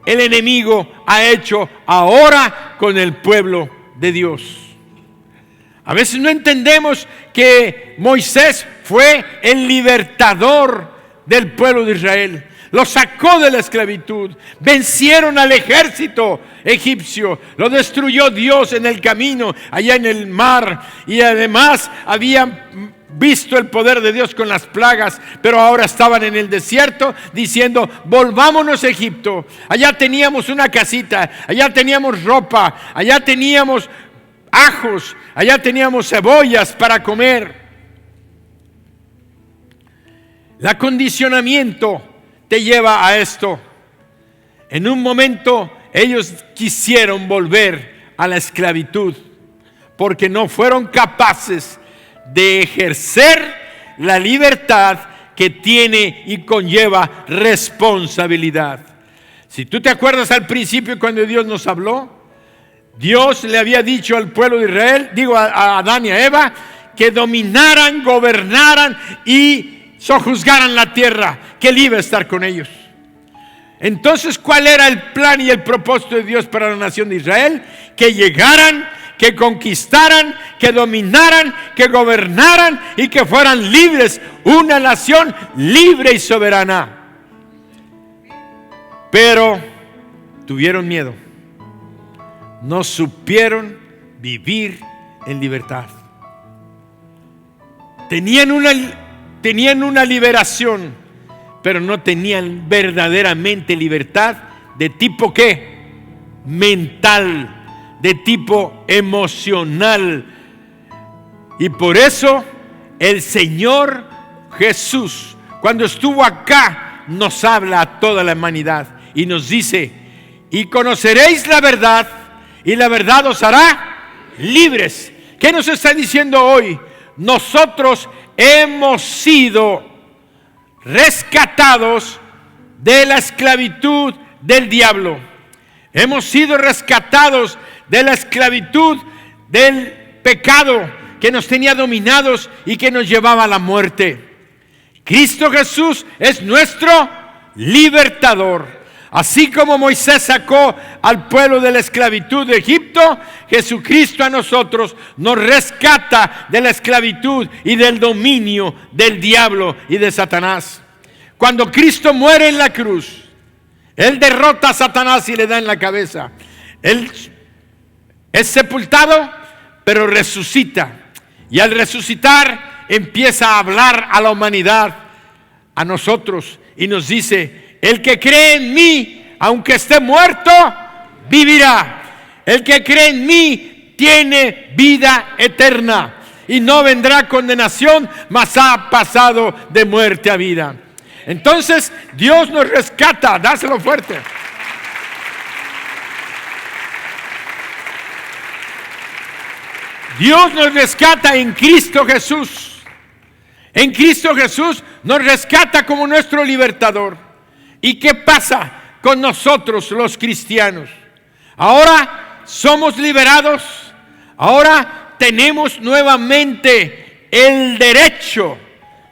el enemigo ha hecho ahora con el pueblo de Dios. A veces no entendemos que Moisés fue el libertador del pueblo de Israel. Lo sacó de la esclavitud, vencieron al ejército egipcio, lo destruyó Dios en el camino, allá en el mar, y además habían visto el poder de Dios con las plagas, pero ahora estaban en el desierto diciendo: volvámonos a Egipto. Allá teníamos una casita, allá teníamos ropa, allá teníamos ajos, allá teníamos cebollas para comer. El acondicionamiento te lleva a esto. En un momento ellos quisieron volver a la esclavitud porque no fueron capaces de ejercer la libertad que tiene y conlleva responsabilidad. Si tú te acuerdas al principio cuando Dios nos habló, Dios le había dicho al pueblo de Israel, a Adán y a Eva, que dominaran, gobernaran y sojuzgaran la tierra, que Él iba a estar con ellos. Entonces, ¿cuál era el plan y el propósito de Dios para la nación de Israel? Que llegaran, que conquistaran, que dominaran, que gobernaran y que fueran libres, una nación libre y soberana. Pero tuvieron miedo, no supieron vivir en libertad. Tenían una liberación, pero no tenían verdaderamente libertad. ¿De tipo qué? Mental, de tipo emocional. Y por eso el Señor Jesús, cuando estuvo acá, nos habla a toda la humanidad y nos dice: y conoceréis la verdad, y la verdad os hará libres. ¿Qué nos está diciendo hoy? Nosotros hemos sido rescatados de la esclavitud del diablo. Hemos sido rescatados de la esclavitud del pecado que nos tenía dominados y que nos llevaba a la muerte. Cristo Jesús es nuestro libertador. Así como Moisés sacó al pueblo de la esclavitud de Egipto, Jesucristo a nosotros nos rescata de la esclavitud y del dominio del diablo y de Satanás. Cuando Cristo muere en la cruz, Él derrota a Satanás y le da en la cabeza. Él es sepultado, pero resucita. Y al resucitar empieza a hablar a la humanidad, a nosotros, y nos dice: el que cree en mí, aunque esté muerto, vivirá. El que cree en mí tiene vida eterna y no vendrá condenación, mas ha pasado de muerte a vida. Entonces Dios nos rescata. Dáselo fuerte. Dios nos rescata en Cristo Jesús. En Cristo Jesús nos rescata como nuestro libertador. ¿Y qué pasa con nosotros los cristianos? Ahora somos liberados. Ahora tenemos nuevamente el derecho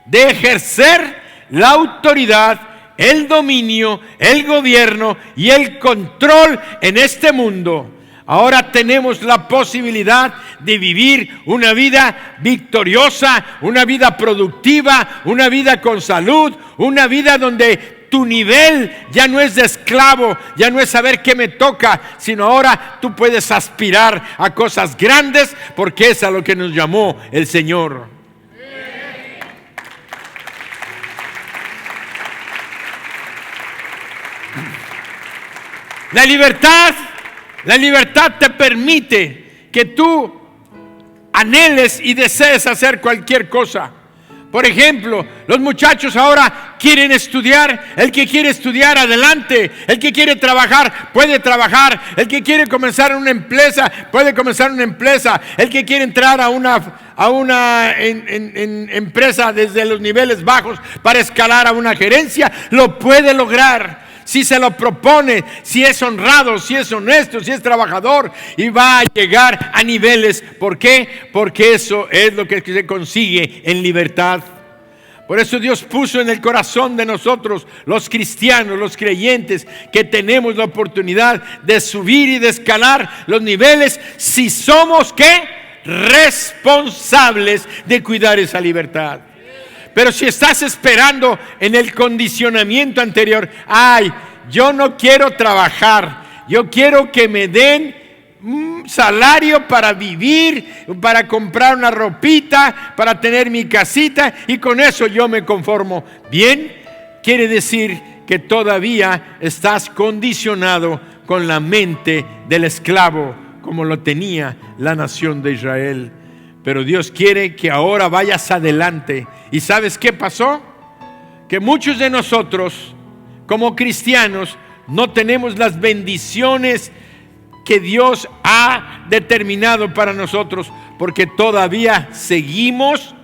de ejercer la autoridad, el dominio, el gobierno y el control en este mundo. Ahora tenemos la posibilidad de vivir una vida victoriosa, una vida productiva, una vida con salud, una vida donde tu nivel ya no es de esclavo, ya no es saber qué me toca, sino ahora tú puedes aspirar a cosas grandes, porque es a lo que nos llamó el Señor. La libertad te permite que tú anheles y desees hacer cualquier cosa. Por ejemplo, los muchachos ahora quieren estudiar. El que quiere estudiar, adelante. El que quiere trabajar, puede trabajar. El que quiere comenzar una empresa, puede comenzar una empresa. El que quiere entrar a una empresa desde los niveles bajos para escalar a una gerencia, lo puede lograr. Si se lo propone, si es honrado, si es honesto, si es trabajador, y va a llegar a niveles. ¿Por qué? Porque eso es lo que se consigue en libertad. Por eso Dios puso en el corazón de nosotros, los cristianos, los creyentes, que tenemos la oportunidad de subir y de escalar los niveles si somos, ¿qué? Responsables de cuidar esa libertad. Pero si estás esperando en el condicionamiento anterior, yo no quiero trabajar, yo quiero que me den un salario para vivir, para comprar una ropita, para tener mi casita, y con eso yo me conformo. Bien, quiere decir que todavía estás condicionado con la mente del esclavo, como lo tenía la nación de Israel. Pero Dios quiere que ahora vayas adelante. ¿Y sabes qué pasó? Que muchos de nosotros, como cristianos, no tenemos las bendiciones que Dios ha determinado para nosotros, porque todavía seguimos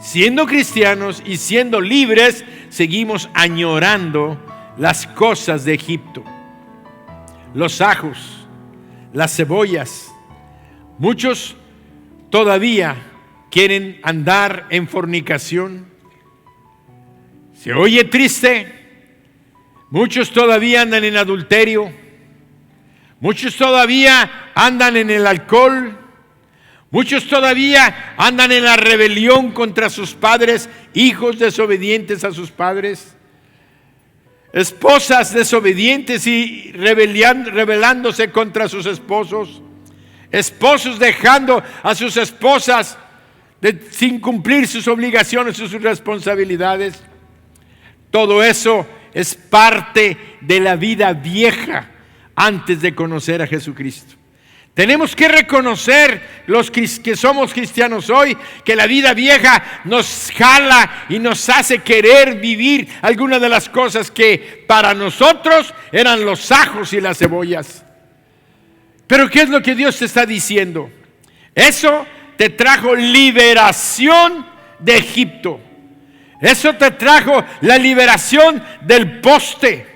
siendo cristianos y siendo libres, seguimos añorando las cosas de Egipto. Los ajos, las cebollas. Muchos todavía quieren andar en fornicación. Se oye triste. Muchos todavía andan en adulterio. Muchos todavía andan en el alcohol. Muchos todavía andan en la rebelión contra sus padres, hijos desobedientes a sus padres, esposas desobedientes y rebelándose contra sus esposos. Esposos dejando a sus esposas sin cumplir sus obligaciones y sus responsabilidades. Todo eso es parte de la vida vieja antes de conocer a Jesucristo. Tenemos que reconocer, los que somos cristianos hoy, que la vida vieja nos jala y nos hace querer vivir algunas de las cosas que para nosotros eran los ajos y las cebollas. Pero ¿qué es lo que Dios te está diciendo? Eso te trajo liberación de Egipto. Eso te trajo la liberación del poste.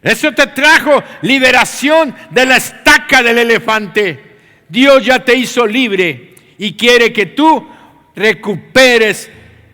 Eso te trajo liberación de la estaca del elefante. Dios ya te hizo libre y quiere que tú recuperes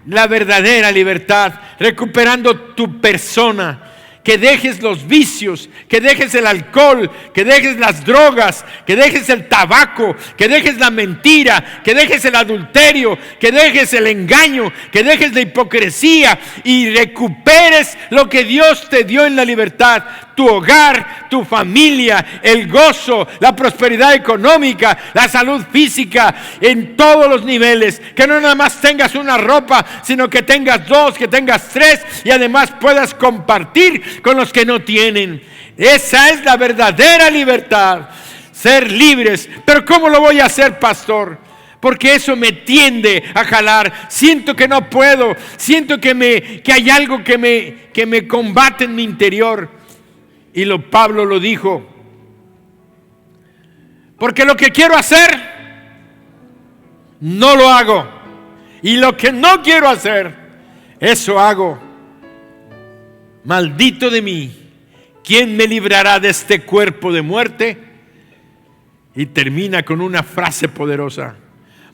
la verdadera libertad, recuperando tu persona. Que dejes los vicios, que dejes el alcohol, que dejes las drogas, que dejes el tabaco, que dejes la mentira, que dejes el adulterio, que dejes el engaño, que dejes la hipocresía y recuperes lo que Dios te dio en la libertad. Tu hogar, tu familia, el gozo, la prosperidad económica, la salud física en todos los niveles. Que no nada más tengas una ropa, sino que tengas dos, que tengas tres y además puedas compartir con los que no tienen. Esa es la verdadera libertad, ser libres. Pero ¿cómo lo voy a hacer, pastor? Porque eso me tiende a jalar. Siento que no puedo, siento que hay algo que me combate en mi interior. Y Pablo lo dijo: porque lo que quiero hacer no lo hago, y lo que no quiero hacer, eso hago. Maldito de mí, ¿quién me librará de este cuerpo de muerte? Y termina con una frase poderosa: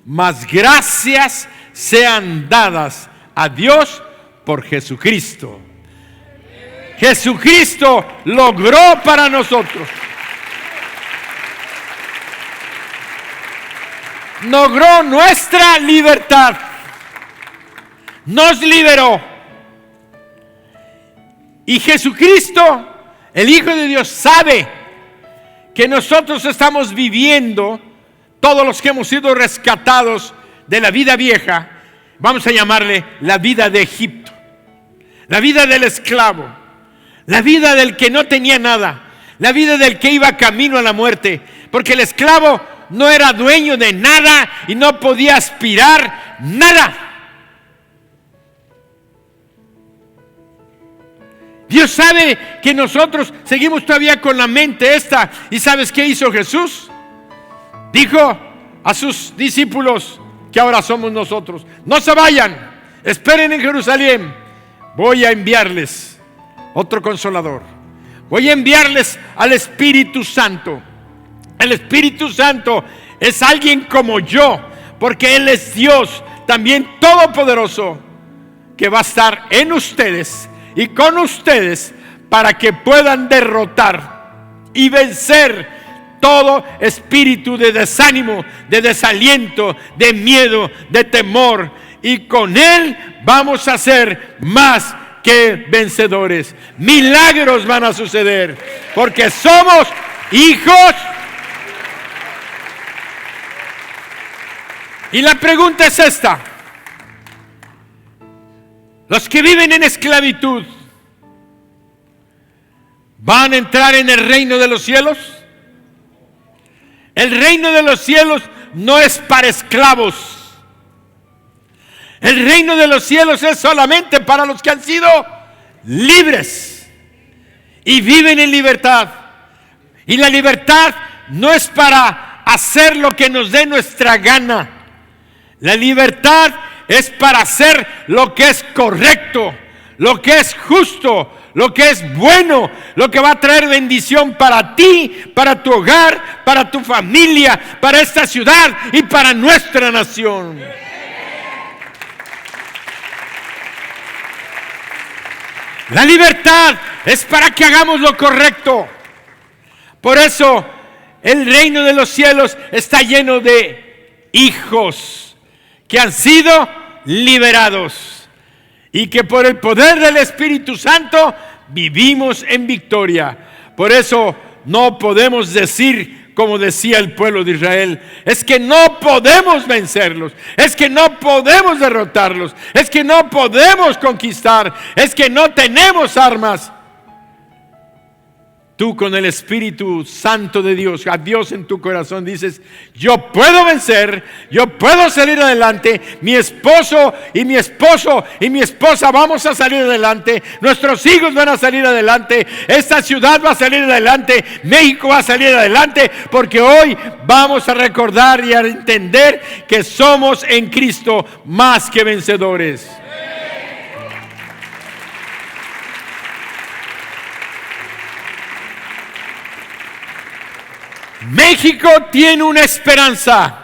mas gracias sean dadas a Dios por Jesucristo. Jesucristo logró para nosotros. Logró nuestra libertad. Nos liberó. Y Jesucristo, el Hijo de Dios, sabe que nosotros estamos viviendo, todos los que hemos sido rescatados de la vida vieja, vamos a llamarle la vida de Egipto, la vida del esclavo, la vida del que no tenía nada, la vida del que iba camino a la muerte, porque el esclavo no era dueño de nada y no podía aspirar nada. Dios sabe que nosotros seguimos todavía con la mente esta. ¿Y sabes qué hizo Jesús? Dijo a sus discípulos, que ahora somos nosotros: no se vayan, esperen en Jerusalén. Voy a enviarles otro consolador. Voy a enviarles al Espíritu Santo. El Espíritu Santo es alguien como yo, porque Él es Dios, también todopoderoso, que va a estar en ustedes y con ustedes para que puedan derrotar y vencer todo espíritu de desánimo, de desaliento, de miedo, de temor. Y con Él vamos a ser más que vencedores. Milagros van a suceder, porque somos hijos. Y la pregunta es esta: los que viven en esclavitud, ¿van a entrar en el reino de los cielos? El reino de los cielos no es para esclavos. El reino de los cielos es solamente para los que han sido libres y viven en libertad. Y la libertad no es para hacer lo que nos dé nuestra gana. La libertad es para hacer lo que es correcto, lo que es justo, lo que es bueno, lo que va a traer bendición para ti, para tu hogar, para tu familia, para esta ciudad y para nuestra nación. La libertad es para que hagamos lo correcto. Por eso el reino de los cielos está lleno de hijos que han sido liberados y que por el poder del Espíritu Santo vivimos en victoria. Por eso no podemos decir, como decía el pueblo de Israel, es que no podemos vencerlos, es que no podemos derrotarlos, es que no podemos conquistar, es que no tenemos armas. Tú, con el Espíritu Santo de Dios, a Dios en tu corazón, dices: yo puedo vencer, yo puedo salir adelante. Mi esposo y mi esposa vamos a salir adelante. Nuestros hijos van a salir adelante. Esta ciudad va a salir adelante. México va a salir adelante, porque hoy vamos a recordar y a entender que somos en Cristo más que vencedores. México tiene una esperanza.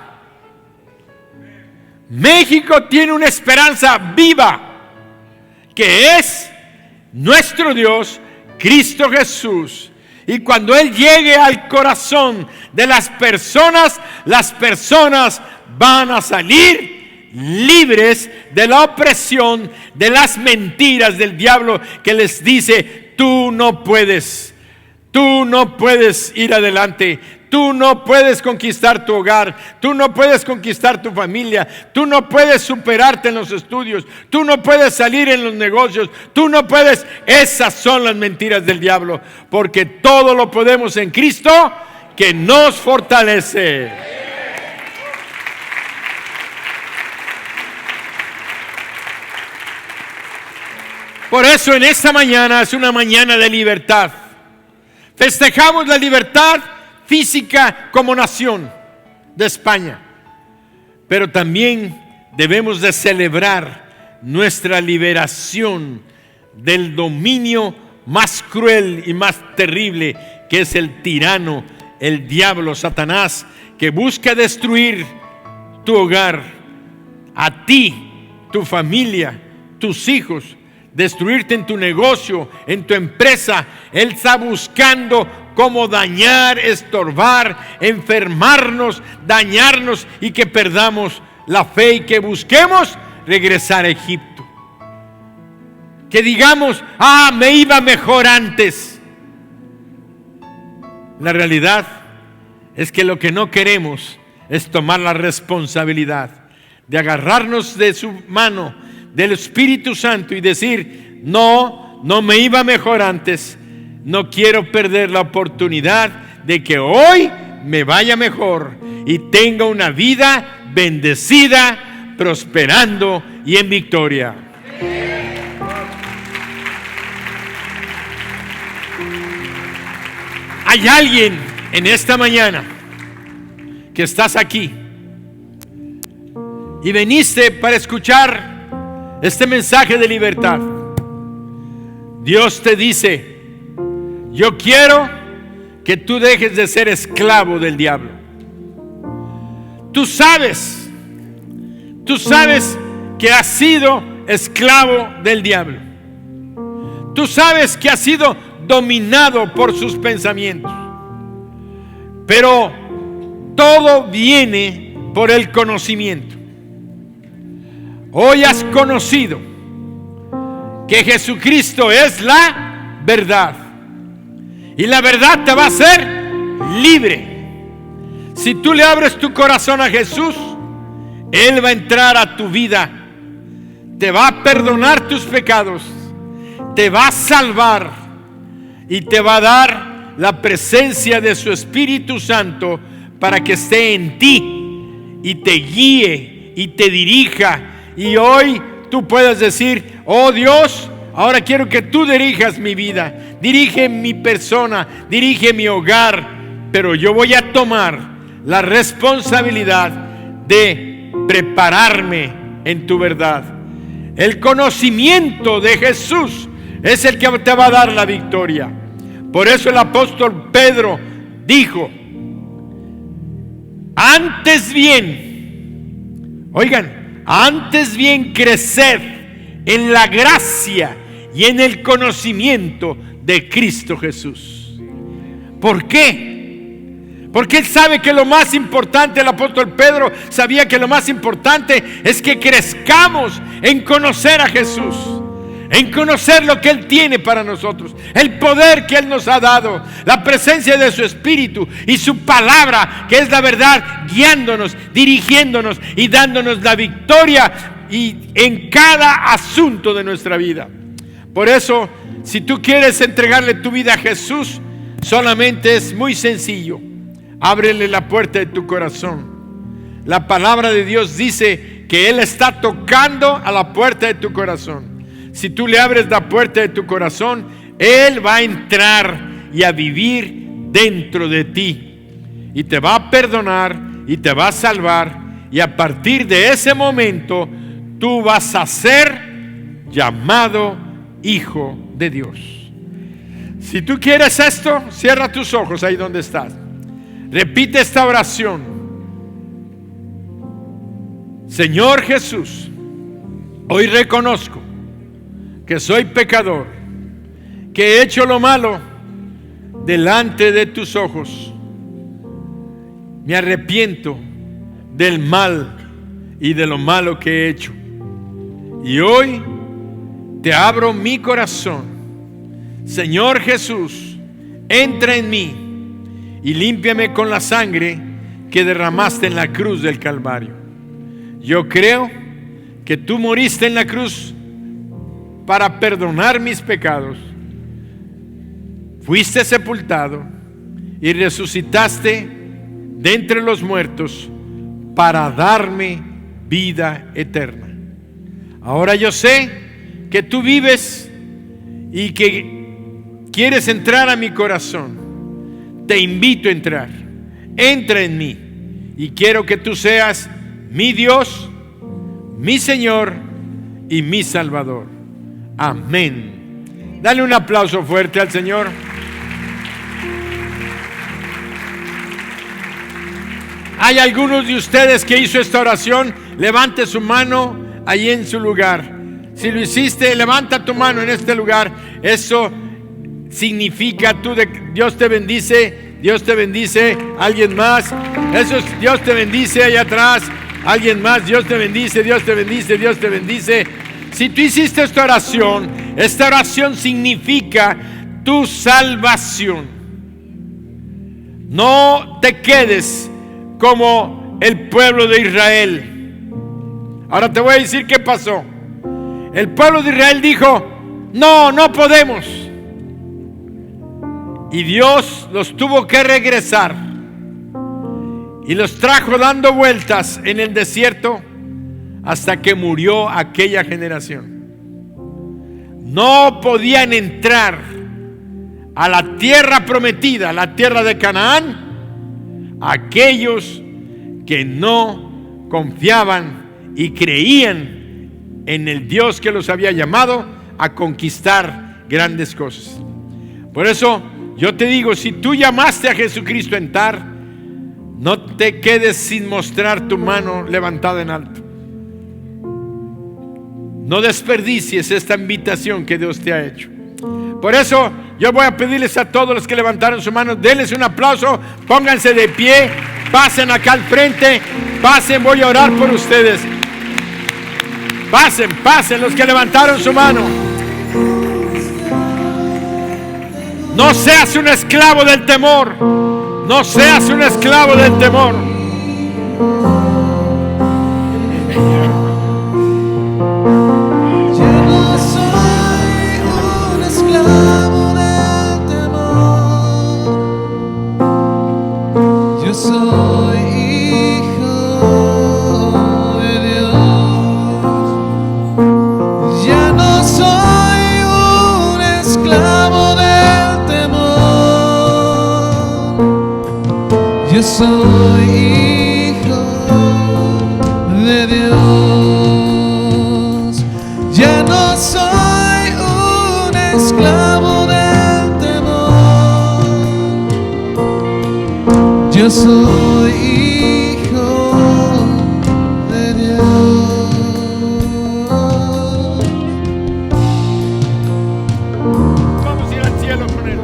México tiene una esperanza viva, que es nuestro Dios, Cristo Jesús. Y cuando Él llegue al corazón de las personas van a salir libres de la opresión, de las mentiras del diablo, que les dice: tú no puedes ir adelante. Tú no puedes conquistar tu hogar, tú no puedes conquistar tu familia, tú no puedes superarte en los estudios, tú no puedes salir en los negocios, tú no puedes. Esas son las mentiras del diablo, porque todo lo podemos en Cristo que nos fortalece. Por eso en esta mañana es una mañana de libertad. Festejamos la libertad física como nación de España, pero también debemos de celebrar nuestra liberación del dominio más cruel y más terrible, que es el tirano, el diablo, Satanás, que busca destruir tu hogar, a ti, tu familia, tus hijos, destruirte en tu negocio, en tu empresa. Él está buscando cómo dañar, estorbar, enfermarnos, dañarnos, y que perdamos la fe y que busquemos regresar a Egipto. Que digamos: me iba mejor antes. La realidad es que lo que no queremos es tomar la responsabilidad de agarrarnos de su mano, del Espíritu Santo, y decir: no me iba mejor antes. no quiero perder la oportunidad de que hoy me vaya mejor y tenga una vida bendecida, prosperando y en victoria. Hay alguien en esta mañana que estás aquí y viniste para escuchar este mensaje de libertad. Dios te dice: yo quiero que tú dejes de ser esclavo del diablo. Tú sabes que has sido esclavo del diablo. Tú sabes que has sido dominado por sus pensamientos. Pero todo viene por el conocimiento. Hoy has conocido que Jesucristo es la verdad. Y la verdad te va a hacer libre. Si tú le abres tu corazón a Jesús, Él va a entrar a tu vida. Te va a perdonar tus pecados. Te va a salvar. Y te va a dar la presencia de su Espíritu Santo para que esté en ti y te guíe y te dirija. Y hoy tú puedes decir: oh Dios, ahora quiero que tú dirijas mi vida, dirige mi persona, dirige mi hogar, pero yo voy a tomar la responsabilidad de prepararme en tu verdad. El conocimiento de Jesús es el que te va a dar la victoria. Por eso el apóstol Pedro dijo: antes bien creced en la gracia y en el conocimiento de Cristo Jesús. ¿Por qué? Porque él sabe que lo más importante, el apóstol Pedro sabía que lo más importante es que crezcamos en conocer a Jesús, en conocer lo que Él tiene para nosotros, el poder que Él nos ha dado, la presencia de su Espíritu y su palabra, que es la verdad, guiándonos, dirigiéndonos y dándonos la victoria y en cada asunto de nuestra vida. Por eso, si tú quieres entregarle tu vida a Jesús, solamente es muy sencillo: ábrele la puerta de tu corazón. La palabra de Dios dice que Él está tocando a la puerta de tu corazón. Si tú le abres la puerta de tu corazón, Él va a entrar y a vivir dentro de ti. Y te va a perdonar y te va a salvar. Y a partir de ese momento, tú vas a ser llamado hijo de Dios. Si tú quieres esto, cierra tus ojos ahí donde estás. Repite esta oración: Señor Jesús, hoy reconozco que soy pecador, que he hecho lo malo delante de tus ojos. Me arrepiento del mal y de lo malo que he hecho. Y hoy te abro mi corazón. Señor Jesús, entra en mí y límpiame con la sangre que derramaste en la cruz del Calvario. Yo creo que tú moriste en la cruz para perdonar mis pecados. Fuiste sepultado y resucitaste de entre los muertos para darme vida eterna. Ahora yo sé que tú vives y que quieres entrar a mi corazón. Te invito a entrar. Entra en mí y quiero que tú seas mi Dios, mi Señor y mi Salvador. Amén. Dale un aplauso fuerte al Señor. Hay algunos de ustedes que hizo esta oración. Levante su mano ahí en su lugar. Si lo hiciste, levanta tu mano en este lugar. Eso significa Dios te bendice. Dios te bendice. Alguien más. Eso es Dios te bendice allá atrás. Alguien más. Dios te bendice. Dios te bendice. Dios te bendice. Si tú hiciste esta oración significa tu salvación. No te quedes como el pueblo de Israel. Ahora te voy a decir qué pasó. El pueblo de Israel dijo: no podemos. Y Dios los tuvo que regresar y los trajo dando vueltas en el desierto hasta que murió aquella generación. No podían entrar a la tierra prometida, la tierra de Canaán, aquellos que no confiaban y creían en el Dios que los había llamado a conquistar grandes cosas. Por eso yo te digo, si tú llamaste a Jesucristo a entrar, no te quedes sin mostrar tu mano levantada en alto. No desperdicies esta invitación que Dios te ha hecho. Por eso yo voy a pedirles a todos los que levantaron su mano, denles un aplauso, pónganse de pie, pasen acá al frente, pasen, voy a orar por ustedes. Pasen los que levantaron su mano. No seas un esclavo del temor. No seas un esclavo del temor. Yo no soy un esclavo del temor. Yo soy hijo de Dios. Ya no soy un esclavo del temor. Yo soy hijo de Dios. Ya no soy un esclavo del temor. Yo soy hijo de Dios. Vamos a ir al cielo con Él.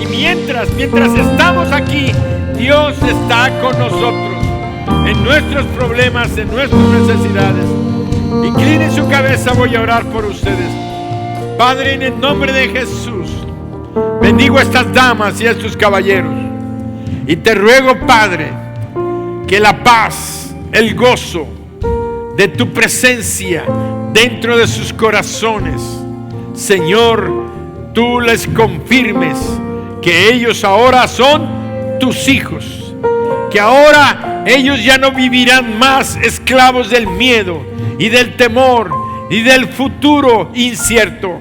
Y mientras estamos aquí, Dios está con nosotros en nuestros problemas, en nuestras necesidades. Incline su cabeza, voy a orar por ustedes. Padre, en el nombre de Jesús, bendigo a estas damas y a estos caballeros. Y te ruego, Padre, que la paz, el gozo de tu presencia dentro de sus corazones, Señor, tú les confirmes que ellos ahora son tus hijos, que ahora ellos ya no vivirán más esclavos del miedo y del temor y del futuro incierto.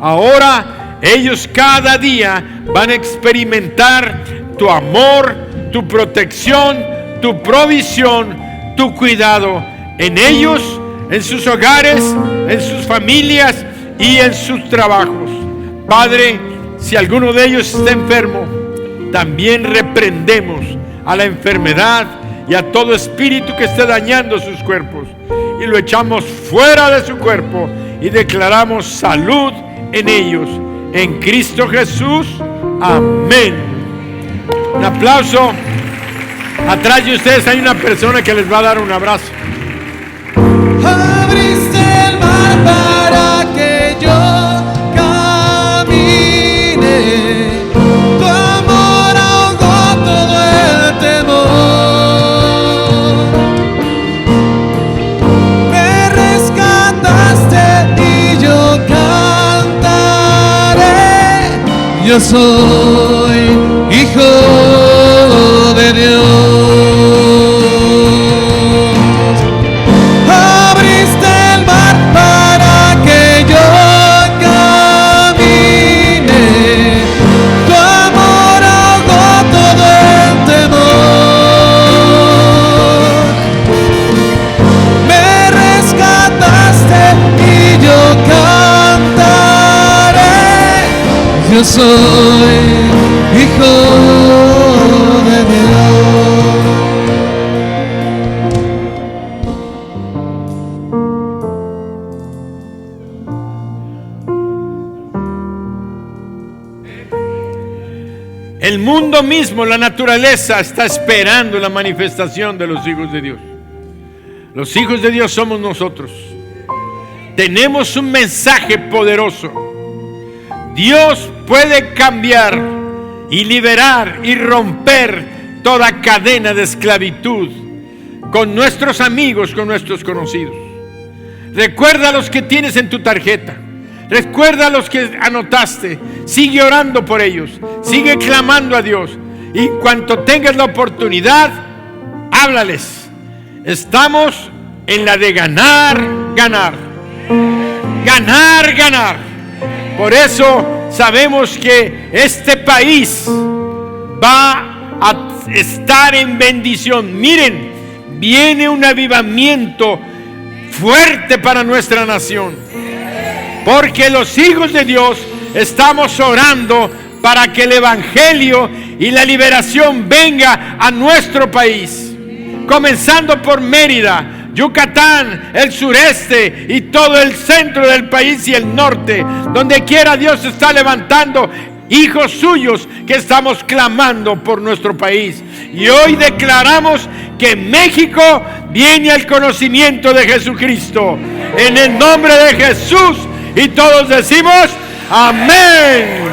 Ahora ellos cada día van a experimentar tu amor, tu protección, tu provisión, tu cuidado en ellos, en sus hogares, en sus familias y en sus trabajos. Padre, si alguno de ellos está enfermo, también reprendemos a la enfermedad y a todo espíritu que esté dañando sus cuerpos y lo echamos fuera de su cuerpo y declaramos salud en ellos, en Cristo Jesús. Amén. Un aplauso. Atrás de ustedes hay una persona que les va a dar un abrazo. Abriste el mar para que yo camine. Tu amor ahogó todo el temor. Me rescataste y yo cantaré. Yo soy hijo de Dios. Abriste el mar para que yo camine. Tu amor ahogó todo el temor. Me rescataste y yo cantaré. Yo soy hijo de Dios. El mundo mismo, la naturaleza, está esperando la manifestación de los hijos de Dios. Los hijos de Dios somos nosotros. Tenemos un mensaje poderoso. Dios puede cambiar y liberar y romper toda cadena de esclavitud con nuestros amigos, con nuestros conocidos. Recuerda los que tienes en tu tarjeta. Recuerda a los que anotaste. Sigue orando por ellos. Sigue clamando a Dios. Y en cuanto tengas la oportunidad, háblales. Estamos en la de ganar, ganar. Ganar, ganar. Por eso sabemos que este país va a estar en bendición. Miren, viene un avivamiento fuerte para nuestra nación. Porque los hijos de Dios estamos orando para que el evangelio y la liberación venga a nuestro país. Comenzando por Mérida, Yucatán, el sureste y todo el centro del país y el norte. Donde quiera Dios está levantando hijos suyos que estamos clamando por nuestro país. Y hoy declaramos que México viene al conocimiento de Jesucristo. En el nombre de Jesús. Y todos decimos amén.